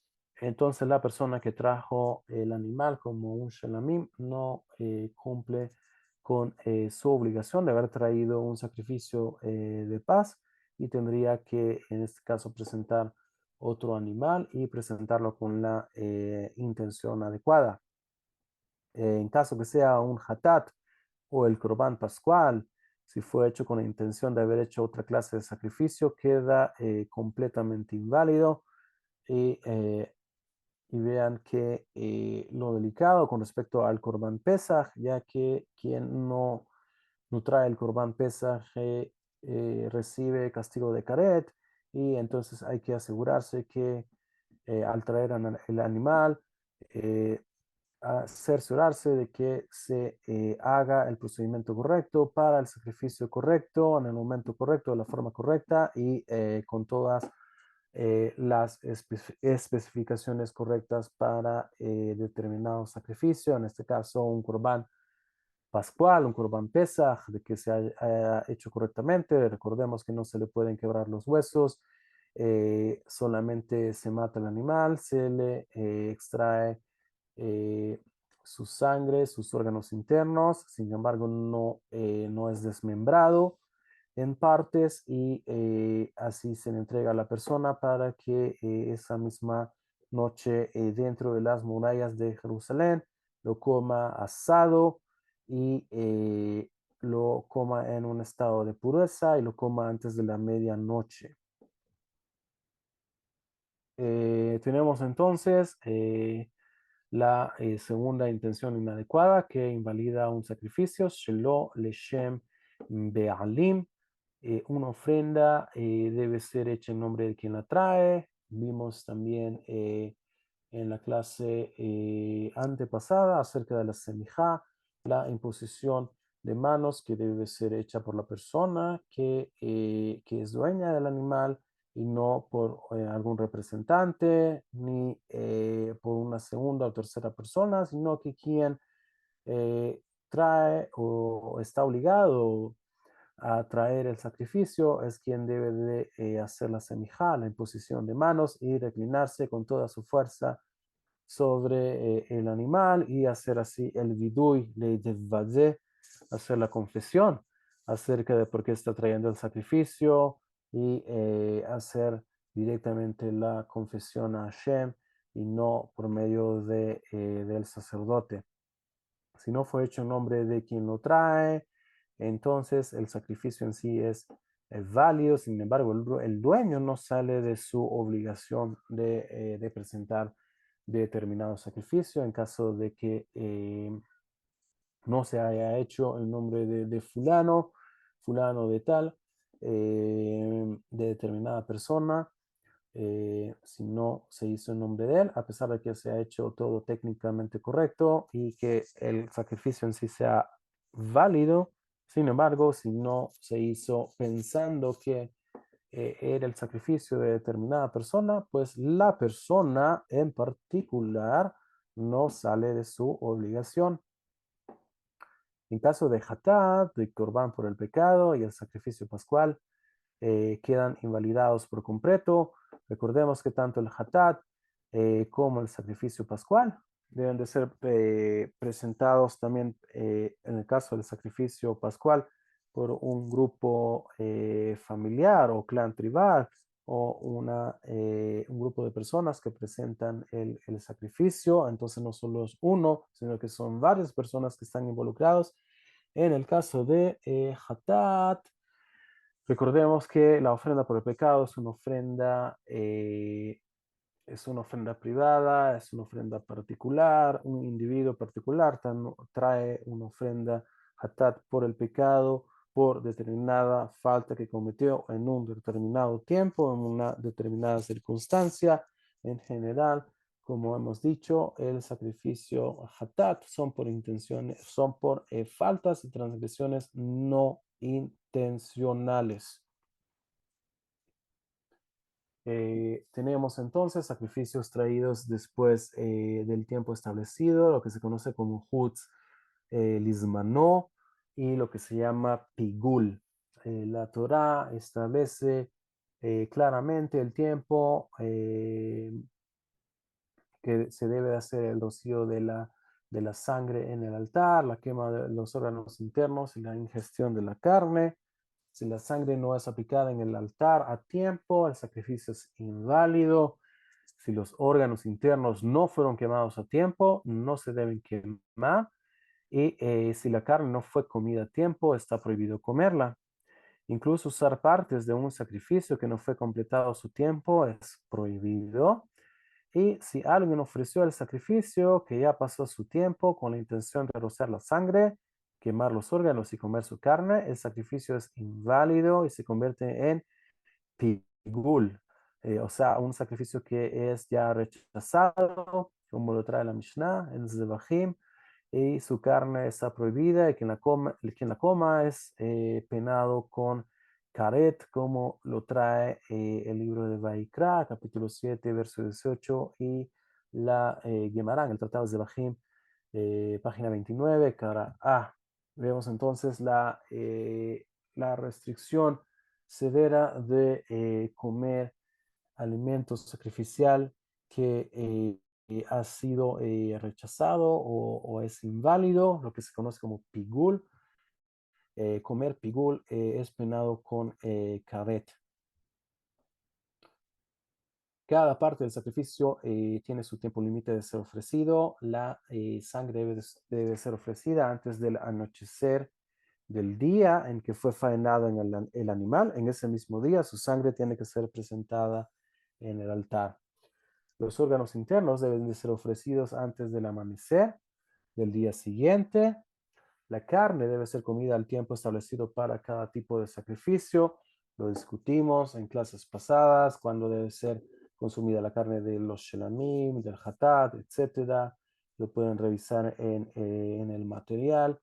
Speaker 1: entonces la persona que trajo el animal como un shelamim no cumple con su obligación de haber traído un sacrificio de paz y tendría que en este caso presentar otro animal y presentarlo con la intención adecuada. En caso que sea un hatat o el Corban Pascual, si fue hecho con la intención de haber hecho otra clase de sacrificio, queda completamente inválido. Y, y vean que lo delicado con respecto al Corban Pesach, ya que quien no trae el Corban Pesach recibe castigo de caret, y entonces hay que asegurarse que al traer el animal, eh, a cerciorarse de que se haga el procedimiento correcto para el sacrificio correcto, en el momento correcto, de la forma correcta y con todas las especificaciones correctas para determinado sacrificio, en este caso un corbán pascual, un corbán pesaj, de que se haya hecho correctamente. Recordemos que no se le pueden quebrar los huesos, solamente se mata el animal, se le extrae eh, su sangre, sus órganos internos, sin embargo no es desmembrado en partes y así se le entrega a la persona para que esa misma noche dentro de las murallas de Jerusalén lo coma asado y lo coma en un estado de pureza y lo coma antes de la medianoche. Tenemos entonces la segunda intención inadecuada que invalida un sacrificio, shelo leshem be'alim. Una ofrenda debe ser hecha en nombre de quien la trae. Vimos también en la clase antepasada acerca de la semijá, la imposición de manos que debe ser hecha por la persona que es dueña del animal y no por algún representante ni por una segunda o tercera persona, sino que quien eh, trae o está obligado a traer el sacrificio es quien debe de hacer la semijá, la imposición de manos y reclinarse con toda su fuerza sobre el animal y hacer así el vidui, le devadé, hacer la confesión acerca de por qué está trayendo el sacrificio y hacer directamente la confesión a Hashem y no por medio del sacerdote. Si no fue hecho en nombre de quien lo trae, entonces el sacrificio en sí es válido. Sin embargo, el dueño no sale de su obligación de presentar determinado sacrificio en caso de que no se haya hecho en nombre de fulano, fulano de tal, de determinada persona. Si no se hizo en nombre de él, a pesar de que se ha hecho todo técnicamente correcto y que el sacrificio en sí sea válido. Sin embargo, si no se hizo pensando que era el sacrificio de determinada persona, pues la persona en particular no sale de su obligación. En caso de Hatat, de Corbán por el pecado y el sacrificio pascual, quedan invalidados por completo. Recordemos que tanto el Hatat como el sacrificio pascual deben de ser presentados también en el caso del sacrificio pascual por un grupo familiar o clan tribal o un grupo de personas que presentan el sacrificio. Entonces no solo es uno, sino que son varias personas que están involucrados. En el caso de Hatat, recordemos que la ofrenda por el pecado es una ofrenda privada, es una ofrenda particular, un individuo particular trae una ofrenda hatat por el pecado, por determinada falta que cometió en un determinado tiempo, en una determinada circunstancia. En general, como hemos dicho, el sacrificio hatat son por intenciones, son por faltas y transgresiones no intencionales. Tenemos entonces sacrificios traídos después del tiempo establecido, lo que se conoce como Hutz Lismanó y lo que se llama Pigul. La Torá establece claramente el tiempo que se debe hacer el rocío de la sangre en el altar, la quema de los órganos internos y la ingestión de la carne. Si la sangre no es aplicada en el altar a tiempo, el sacrificio es inválido. Si los órganos internos no fueron quemados a tiempo, no se deben quemar. Y si la carne no fue comida a tiempo, está prohibido comerla. Incluso usar partes de un sacrificio que no fue completado a su tiempo es prohibido. Y si alguien ofreció el sacrificio que ya pasó su tiempo con la intención de rociar la sangre, quemar los órganos y comer su carne, el sacrificio es inválido y se convierte en pigul, o sea, un sacrificio que es ya rechazado, como lo trae la Mishnah en Zebahim, y su carne está prohibida y quien la coma es penado con caret, como lo trae el libro de Vaikra, capítulo 7, verso 18, y la Gemara en el Tratado de Zebahim, página 29, cara A. Vemos entonces la restricción severa de comer alimentos sacrificial que ha sido rechazado o es inválido, lo que se conoce como pigul. Comer pigul es penado con karet. Cada parte del sacrificio tiene su tiempo límite de ser ofrecido. La sangre debe ser ofrecida antes del anochecer del día en que fue faenado en el animal. En ese mismo día, su sangre tiene que ser presentada en el altar. Los órganos internos deben de ser ofrecidos antes del amanecer del día siguiente. La carne debe ser comida al tiempo establecido para cada tipo de sacrificio. Lo discutimos en clases pasadas, cuándo debe ser consumida la carne de los shelamim, del hatat, etcétera. Lo pueden revisar en el material.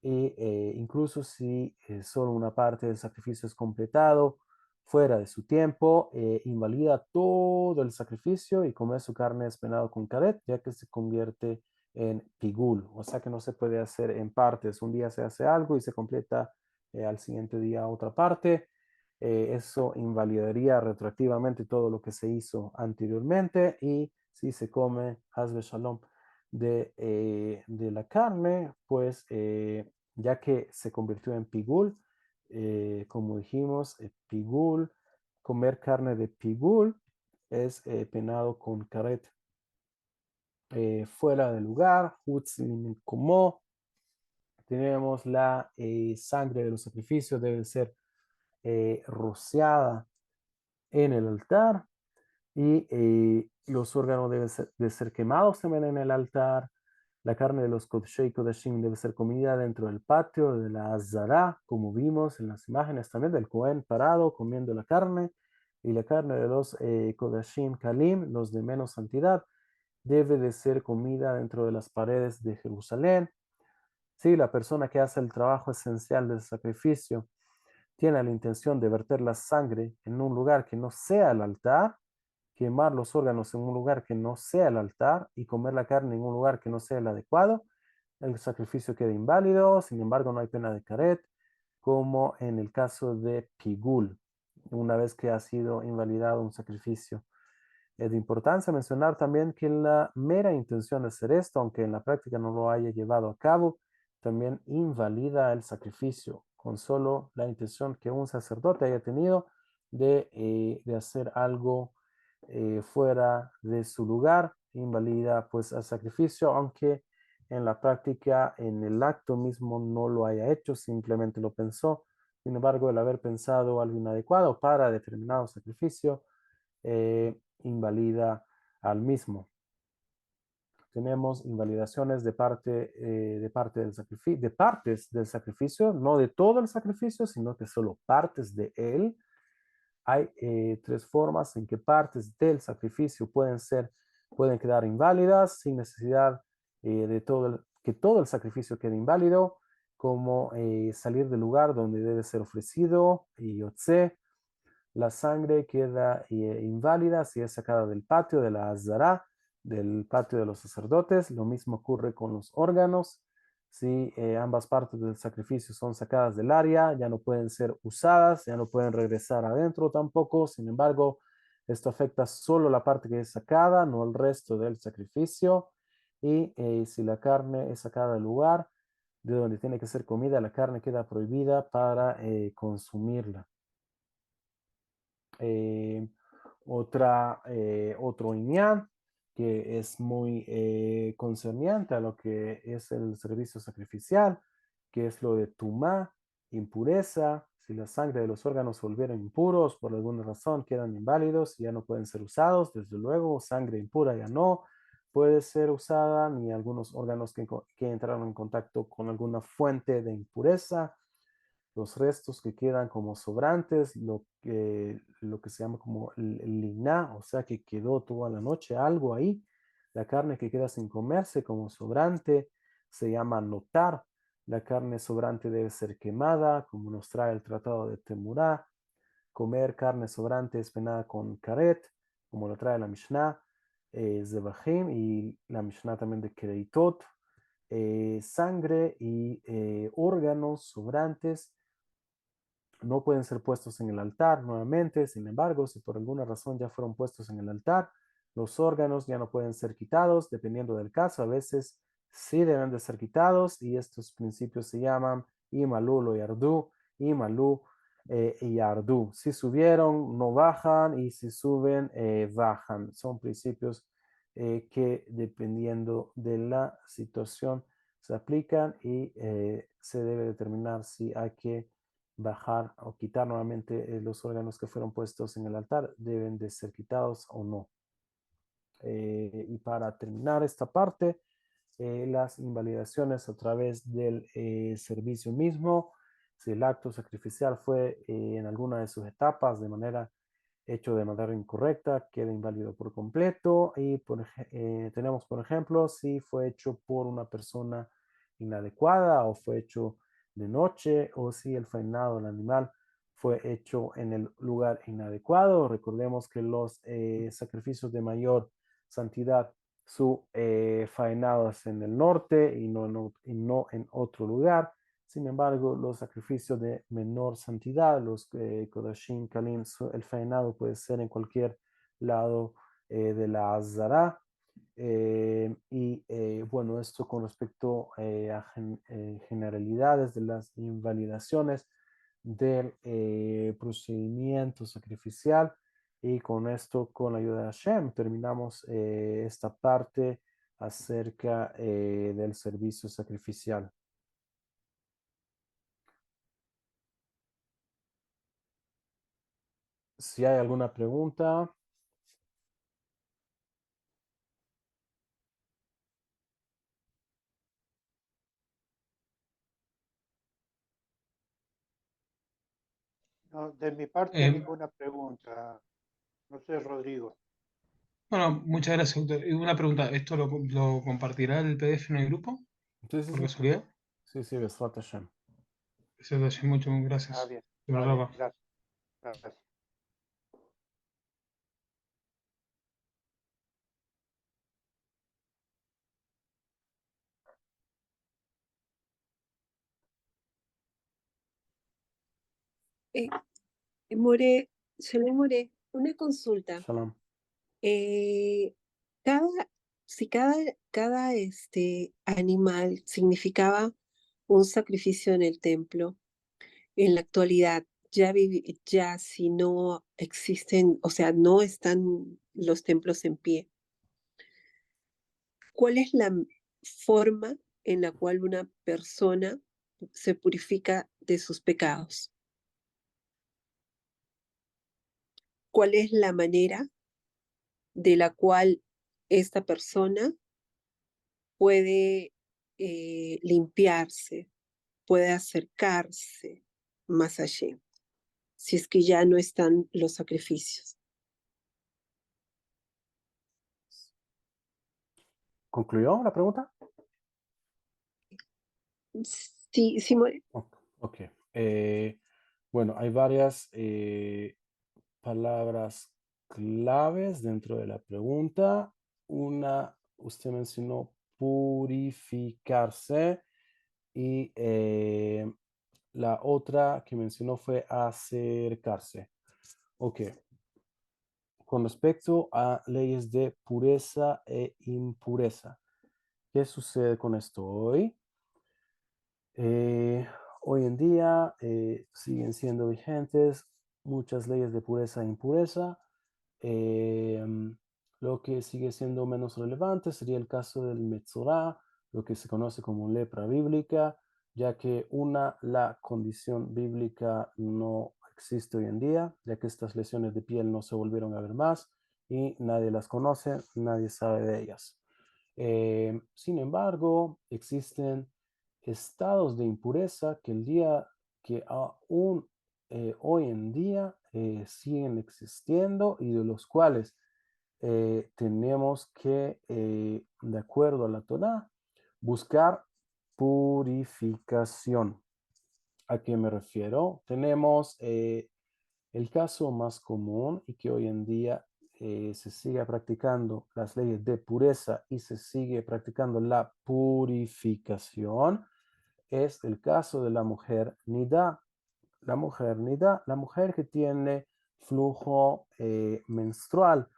Speaker 1: Y incluso si solo una parte del sacrificio es completado fuera de su tiempo, invalida todo el sacrificio y comer su carne es penado con karet, ya que se convierte en pigul, o sea que no se puede hacer en partes. Un día se hace algo y se completa al siguiente día otra parte. Eso invalidaría retroactivamente todo lo que se hizo anteriormente y si se come hasbe shalom de la carne, pues ya que se convirtió en pigul, como dijimos, pigul, comer carne de pigul es penado con karet fuera del lugar, como tenemos la sangre de los sacrificios debe ser rociada en el altar y los órganos deben ser quemados también en el altar. La carne de los kodshei kodashim debe ser comida dentro del patio de la azara, como vimos en las imágenes también del Cohen parado comiendo la carne. Y la carne de los kodashim kalim, los de menos santidad, debe de ser comida dentro de las paredes de Jerusalén. Si la persona que hace el trabajo esencial del sacrificio tiene la intención de verter la sangre en un lugar que no sea el altar, quemar los órganos en un lugar que no sea el altar y comer la carne en un lugar que no sea el adecuado, el sacrificio queda inválido. Sin embargo, no hay pena de caret, como en el caso de Pigul, una vez que ha sido invalidado un sacrificio. Es de importancia mencionar también que la mera intención de hacer esto, aunque en la práctica no lo haya llevado a cabo, también invalida el sacrificio, con solo la intención que un sacerdote haya tenido de hacer algo fuera de su lugar, invalida pues el sacrificio, aunque en la práctica, en el acto mismo no lo haya hecho, simplemente lo pensó. Sin embargo, el haber pensado algo inadecuado para determinado sacrificio, invalida al mismo. Tenemos invalidaciones de partes del sacrificio, no de todo el sacrificio, sino que solo partes de él. Hay tres formas en que partes del sacrificio pueden quedar inválidas sin necesidad de que todo el sacrificio quede inválido, como salir del lugar donde debe ser ofrecido, y yotze. La sangre queda inválida si es sacada del patio de la azara, del patio de los sacerdotes. Lo mismo ocurre con los órganos. Si ambas partes del sacrificio son sacadas del área, ya no pueden ser usadas, ya no pueden regresar adentro tampoco. Sin embargo, esto afecta solo la parte que es sacada, no el resto del sacrificio. Y si la carne es sacada del lugar de donde tiene que ser comida, la carne queda prohibida para consumirla. Eh, otro inyan que es muy concerniente a lo que es el servicio sacrificial, que es lo de tumá, impureza. Si la sangre de los órganos se volvieron impuros, por alguna razón quedan inválidos y ya no pueden ser usados, desde luego, sangre impura ya no puede ser usada, ni algunos órganos que entraron en contacto con alguna fuente de impureza, los restos que quedan como sobrantes, lo que se llama como el liná, o sea que quedó toda la noche algo ahí, la carne que queda sin comerse como sobrante, se llama notar, la carne sobrante debe ser quemada, como nos trae el tratado de Temurá, comer carne sobrante es penada con karet, como lo trae la Mishnah, Zebahim y la Mishnah también de Kereitot, sangre y órganos sobrantes no pueden ser puestos en el altar nuevamente. Sin embargo, si por alguna razón ya fueron puestos en el altar, los órganos ya no pueden ser quitados, dependiendo del caso. A veces sí deben de ser quitados y estos principios se llaman Imalú lo Yardu, Imalú y yardu. Si subieron, no bajan, y si suben, bajan. Son principios que dependiendo de la situación se aplican y se debe determinar si hay que bajar o quitar nuevamente los órganos que fueron puestos en el altar, deben de ser quitados o no. Y para terminar esta parte, las invalidaciones a través del servicio mismo, si el acto sacrificial fue en alguna de sus etapas hecho de manera incorrecta, queda inválido por completo. Y tenemos, por ejemplo, si fue hecho por una persona inadecuada o fue hecho de noche, o si el faenado del animal fue hecho en el lugar inadecuado. Recordemos que los sacrificios de mayor santidad, su faenado es en el norte y no en otro lugar. Sin embargo, los sacrificios de menor santidad, los Kodashim Kalim, el faenado puede ser en cualquier lado de la Azara. Bueno, esto con respecto a generalidades de las invalidaciones del procedimiento sacrificial. Y con esto, con la ayuda de Hashem, terminamos esta parte acerca del servicio sacrificial. Si hay alguna pregunta.
Speaker 2: No, de mi parte,
Speaker 3: Eh,
Speaker 2: ninguna pregunta. No sé, Rodrigo.
Speaker 3: bueno, muchas gracias, doctor. Y una pregunta, ¿esto lo compartirá el PDF en el grupo,
Speaker 1: Sí, sí,
Speaker 3: por
Speaker 1: sí.
Speaker 3: casualidad?
Speaker 1: Sí, sí, Besrat Hashem.
Speaker 3: Muchas
Speaker 2: Ah,
Speaker 3: gracias.
Speaker 2: bien.
Speaker 3: De
Speaker 2: Vale,
Speaker 3: verdad.
Speaker 2: gracias. Gracias.
Speaker 4: Eh, More, Shalom More, una consulta.
Speaker 1: Shalom.
Speaker 4: Eh, si cada animal significaba un sacrificio en el templo, en la actualidad, ya si no existen, o sea, no están los templos en pie, ¿cuál es la forma en la cual una persona se purifica de sus pecados? ¿Cuál es la manera de la cual esta persona puede limpiarse, puede acercarse más allá, si es que ya no están los sacrificios?
Speaker 1: ¿Concluyó la pregunta?
Speaker 4: Sí, sí,
Speaker 1: Ok. Bueno, hay varias palabras claves dentro de la pregunta. Una, usted mencionó purificarse, y la otra que mencionó fue acercarse. Ok. Con respecto a leyes de pureza e impureza, ¿qué sucede con esto hoy? Hoy en día siguen siendo vigentes muchas leyes de pureza e impureza. Lo que sigue siendo menos relevante sería el caso del Metzorá, lo que se conoce como lepra bíblica, ya que la condición bíblica no existe hoy en día, ya que estas lesiones de piel no se volvieron a ver más y nadie las conoce, nadie sabe de ellas. Sin embargo, existen estados de impureza que aún hoy en día siguen existiendo, y de los cuales tenemos que, de acuerdo a la Torá, buscar purificación. ¿A qué me refiero? Tenemos el caso más común, y que hoy en día se sigue practicando las leyes de pureza y se sigue practicando la purificación, es el caso de la mujer nidá. La mujer que tiene flujo menstrual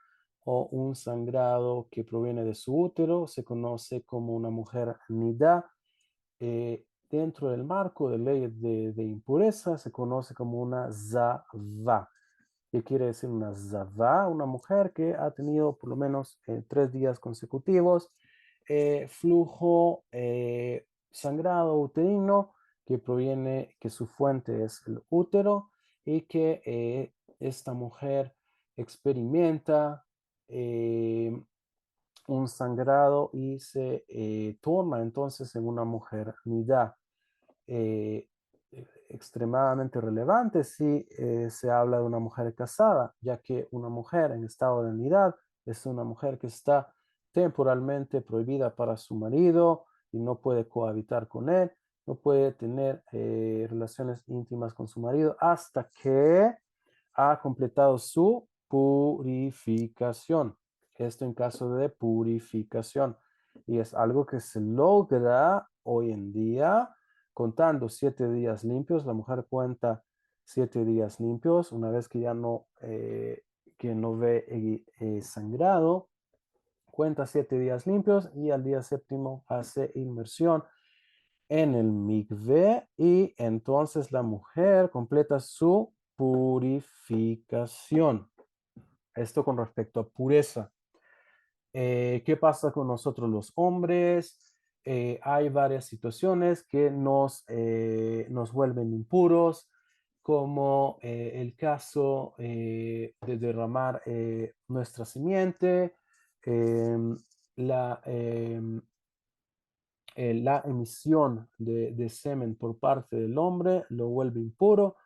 Speaker 1: o un sangrado que proviene de su útero, se conoce como una mujer nidá. dentro del marco de leyes de impureza se conoce como una zava. ¿Qué quiere decir una zava? Una mujer que ha tenido por lo menos 3 días consecutivos flujo sangrado uterino que proviene, que su fuente es el útero y que esta mujer experimenta un sangrado y se torna entonces en una mujer nidá. Extremadamente relevante si se habla de una mujer casada, ya que una mujer en estado de nidad es una mujer que está temporalmente prohibida para su marido y no puede cohabitar con él, no puede tener relaciones íntimas con su marido hasta que ha completado su purificación. Esto en caso de purificación. Y es algo que se logra hoy en día contando 7 días limpios. La mujer cuenta 7 días limpios una vez que ya no, que no ve sangrado. Cuenta 7 días limpios y al día séptimo hace inmersión en el mikve y entonces la mujer completa su purificación. Esto con respecto a pureza. ¿Qué pasa con nosotros los hombres? Hay varias situaciones que nos vuelven impuros, como el caso de derramar nuestra simiente, la, la emisión de semen por parte del hombre lo vuelve impuro,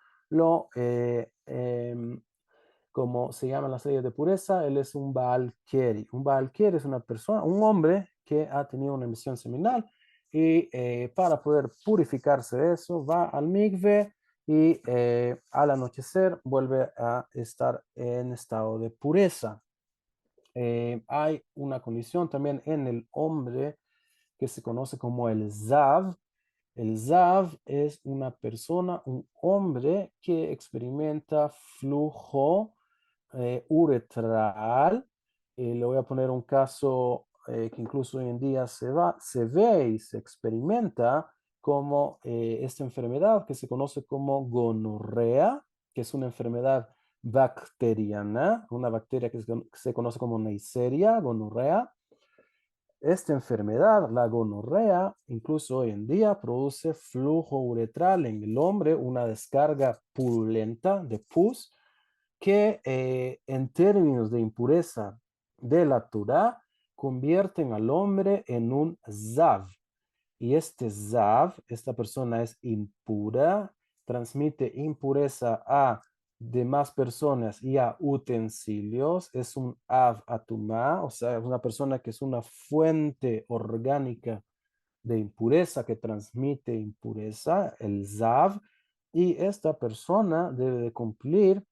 Speaker 1: como se llaman las leyes de pureza, él es un Baal Keri. Un Baal Keri es una persona, un hombre que ha tenido una emisión seminal y para poder purificarse de eso va al mikve y al anochecer vuelve a estar en estado de pureza. Hay una condición también en el hombre que se conoce como el Zav. El Zav es una persona, un hombre que experimenta flujo uretral. Le voy a poner un caso que incluso hoy en día se ve y se experimenta como esta enfermedad que se conoce como gonorrea, que es una enfermedad bacteriana, una bacteria que se conoce como Neisseria, gonorrea. Esta enfermedad, la gonorrea, incluso hoy en día produce flujo uretral en el hombre, una descarga purulenta de pus, que en términos de impureza de la Torá convierten al hombre en un zav. Y este zav, esta persona es impura, transmite impureza a demás personas y a utensilios, es un av atumá, o sea, es una persona que es una fuente orgánica de impureza que transmite impureza, el zav, y esta persona debe de cumplir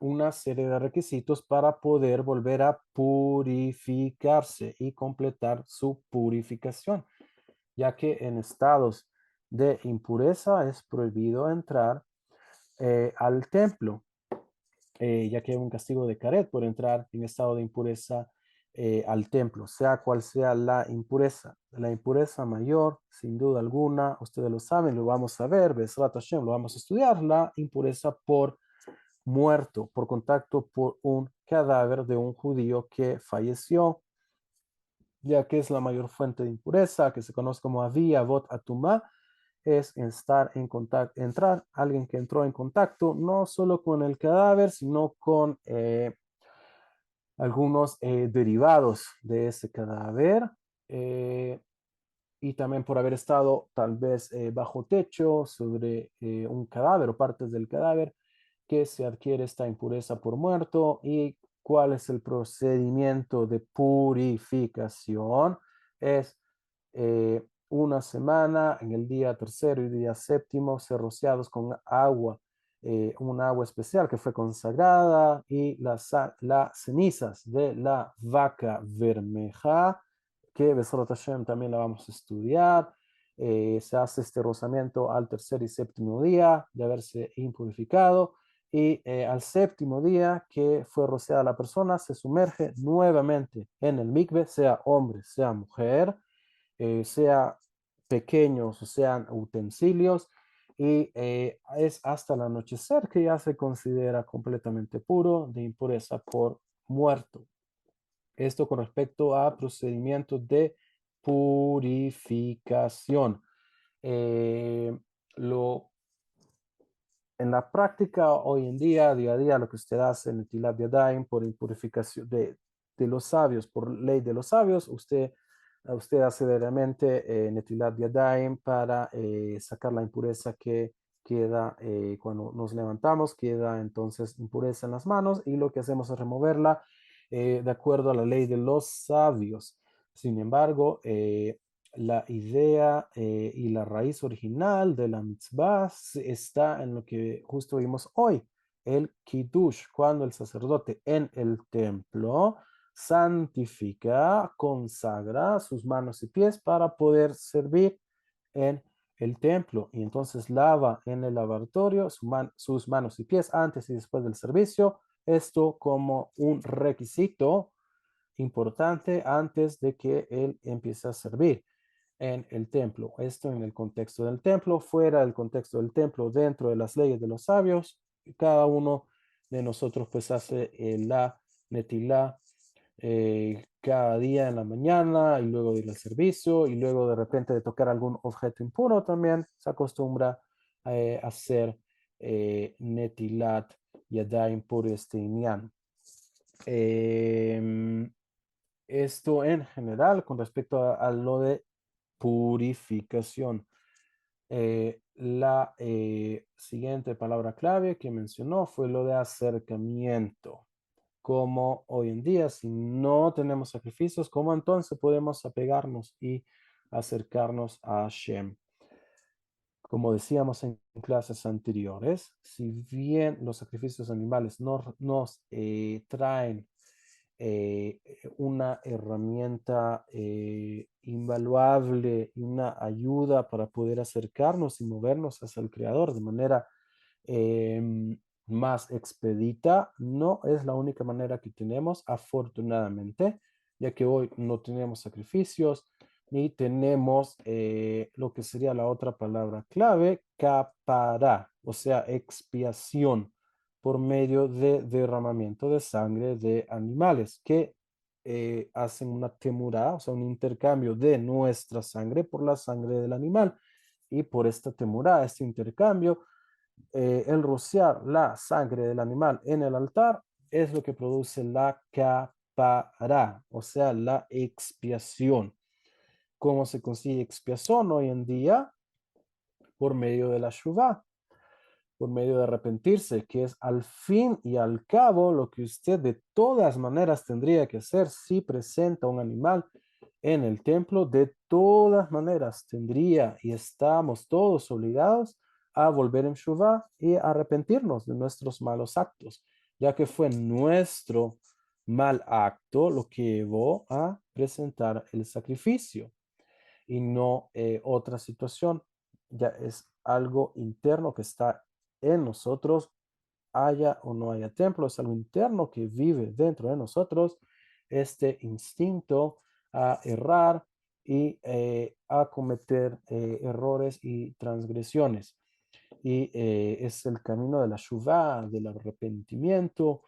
Speaker 1: una serie de requisitos para poder volver a purificarse y completar su purificación, ya que en estados de impureza es prohibido entrar al templo, ya que hay un castigo de caret por entrar en estado de impureza al templo, sea cual sea la impureza. La impureza mayor, sin duda alguna, ustedes lo saben, lo vamos a ver, Besrat Hashem, lo vamos a estudiar, la impureza por muerto, por contacto por un cadáver de un judío que falleció, ya que es la mayor fuente de impureza, que se conoce como Avi Avot Atumá, es estar en contacto, entrar, alguien que entró en contacto no solo con el cadáver, sino con algunos derivados de ese cadáver, y también por haber estado tal vez bajo techo, sobre un cadáver o partes del cadáver, que se adquiere esta impureza por muerto y cuál es el procedimiento de purificación. Es una semana, en el día tercero y día séptimo, ser rociados con agua, un agua especial que fue consagrada y las cenizas de la vaca bermeja, que Besrat Hashem también la vamos a estudiar. Se hace este rociamiento al tercer y séptimo día de haberse impurificado y al séptimo día que fue rociada la persona se sumerge nuevamente en el mikve, sea hombre, sea mujer, sea pequeños, o sean utensilios, y es hasta el anochecer que ya se considera completamente puro de impureza por muerto. Esto con respecto a procedimientos de purificación. Eh, lo, en la práctica, hoy en día, día a día, lo que usted hace en Netilat Yadayim por impurificación de los sabios, por ley de los sabios, usted hace diariamente Netilat Yadayim para sacar la impureza que queda cuando nos levantamos, queda entonces impureza en las manos y lo que hacemos es removerla de acuerdo a la ley de los sabios. Sin embargo, la idea y la raíz original de la mitzvah está en lo que justo vimos hoy, el kiddush, cuando el sacerdote en el templo santifica, consagra sus manos y pies para poder servir en el templo y entonces lava en el lavatorio sus manos y pies antes y después del servicio, esto como un requisito importante antes de que él empiece a servir en el templo. Esto en el contexto del templo, fuera del contexto del templo, dentro de las leyes de los sabios. Cada uno de nosotros pues hace la netilá cada día en la mañana y luego de ir al servicio y luego de repente de tocar algún objeto impuro también se acostumbra a hacer netilat yadayim por este inyan. Esto en general con respecto a lo de purificación. La siguiente palabra clave que mencionó fue lo de acercamiento. Como hoy en día, si no tenemos sacrificios, ¿cómo entonces podemos apegarnos y acercarnos a Hashem? Como decíamos en clases anteriores, si bien los sacrificios animales nos traen una herramienta invaluable y una ayuda para poder acercarnos y movernos hacia el Creador de manera más expedita, no es la única manera que tenemos, afortunadamente, ya que hoy no tenemos sacrificios ni tenemos lo que sería la otra palabra clave, capará, o sea, expiación por medio de derramamiento de sangre de animales que hacen una temurá, o sea, un intercambio de nuestra sangre por la sangre del animal. Y por esta temurá, este intercambio, el rociar la sangre del animal en el altar es lo que produce la capará, o sea, la expiación. ¿Cómo se consigue expiación hoy en día? Por medio de la shuvá, por medio de arrepentirse, que es al fin y al cabo lo que usted de todas maneras tendría que hacer si presenta un animal en el templo. De todas maneras tendría y estamos todos obligados a volver en shuvá y arrepentirnos de nuestros malos actos, ya que fue nuestro mal acto lo que llevó a presentar el sacrificio y no otra situación. Ya es algo interno que está en nosotros, haya o no haya templo, es algo interno que vive dentro de nosotros, este instinto a errar y a cometer errores y transgresiones. Y es el camino de la shuvá, del arrepentimiento,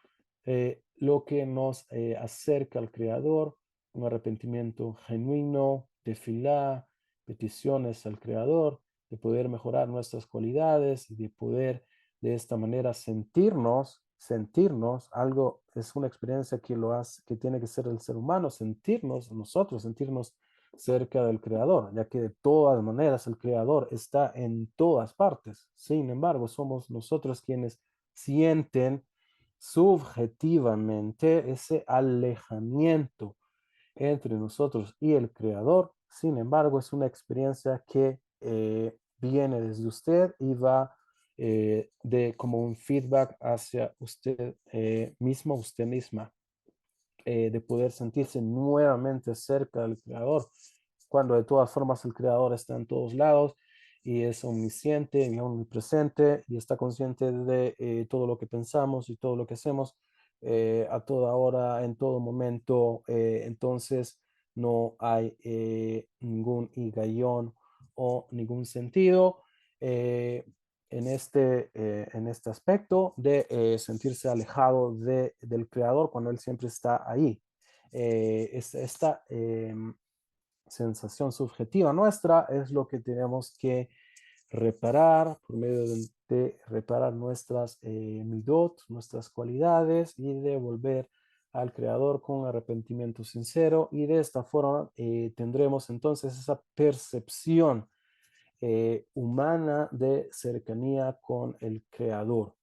Speaker 1: lo que nos acerca al Creador, un arrepentimiento genuino, tefilá, peticiones al Creador, de poder mejorar nuestras cualidades y de poder de esta manera sentirnos, algo, es una experiencia que lo hace, que tiene que ser el ser humano, sentirnos nosotros, sentirnos cerca del Creador, ya que de todas maneras el Creador está en todas partes. Sin embargo, somos nosotros quienes sienten subjetivamente ese alejamiento entre nosotros y el Creador. Sin embargo, es una experiencia que viene desde usted y va de como un feedback hacia usted mismo, usted misma, de poder sentirse nuevamente cerca del Creador, cuando de todas formas el Creador está en todos lados y es omnisciente y omnipresente y está consciente de todo lo que pensamos y todo lo que hacemos a toda hora, en todo momento. Entonces no hay ningún higayón o ningún sentido en este aspecto de sentirse alejado del creador cuando él siempre está ahí. Esta sensación subjetiva nuestra es lo que tenemos que reparar por medio de reparar nuestras midot, nuestras cualidades, y de volver al creador con arrepentimiento sincero, y de esta forma tendremos entonces esa percepción humana de cercanía con el creador.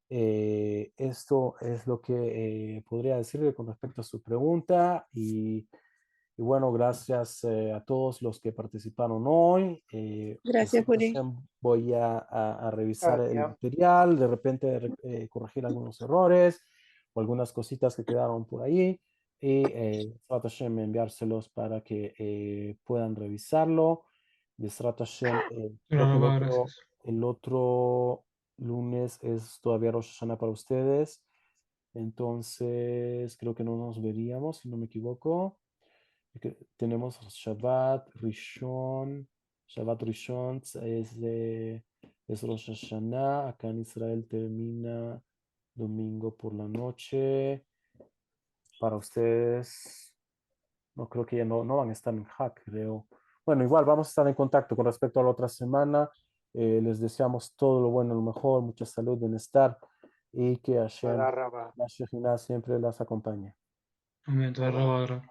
Speaker 1: Esto es lo que podría decirle con respecto a su pregunta, y bueno, gracias a todos los que participaron hoy.
Speaker 4: Gracias, Jure.
Speaker 1: Voy a revisar el
Speaker 2: Gracias.
Speaker 1: material, de repente corregir algunos errores o algunas cositas que quedaron por ahí, y Besrat Hashem, enviárselos para que puedan revisarlo. Besrat Hashem, creo que
Speaker 3: Gracias.
Speaker 1: el otro lunes es todavía Rosh Hashanah para ustedes, entonces creo que no nos veríamos, si no me equivoco. Tenemos Shabbat Rishon es Rosh Hashanah, acá en Israel termina domingo por la noche. Para ustedes, no creo que ya no van a estar en hack, creo. Bueno, igual vamos a estar en contacto con respecto a la otra semana. Les deseamos todo lo bueno, lo mejor, mucha salud, bienestar, y que Hashem,
Speaker 2: Todá Rabá.
Speaker 1: la Shekhinah, siempre las acompañe.
Speaker 3: Amén. Toda rabá,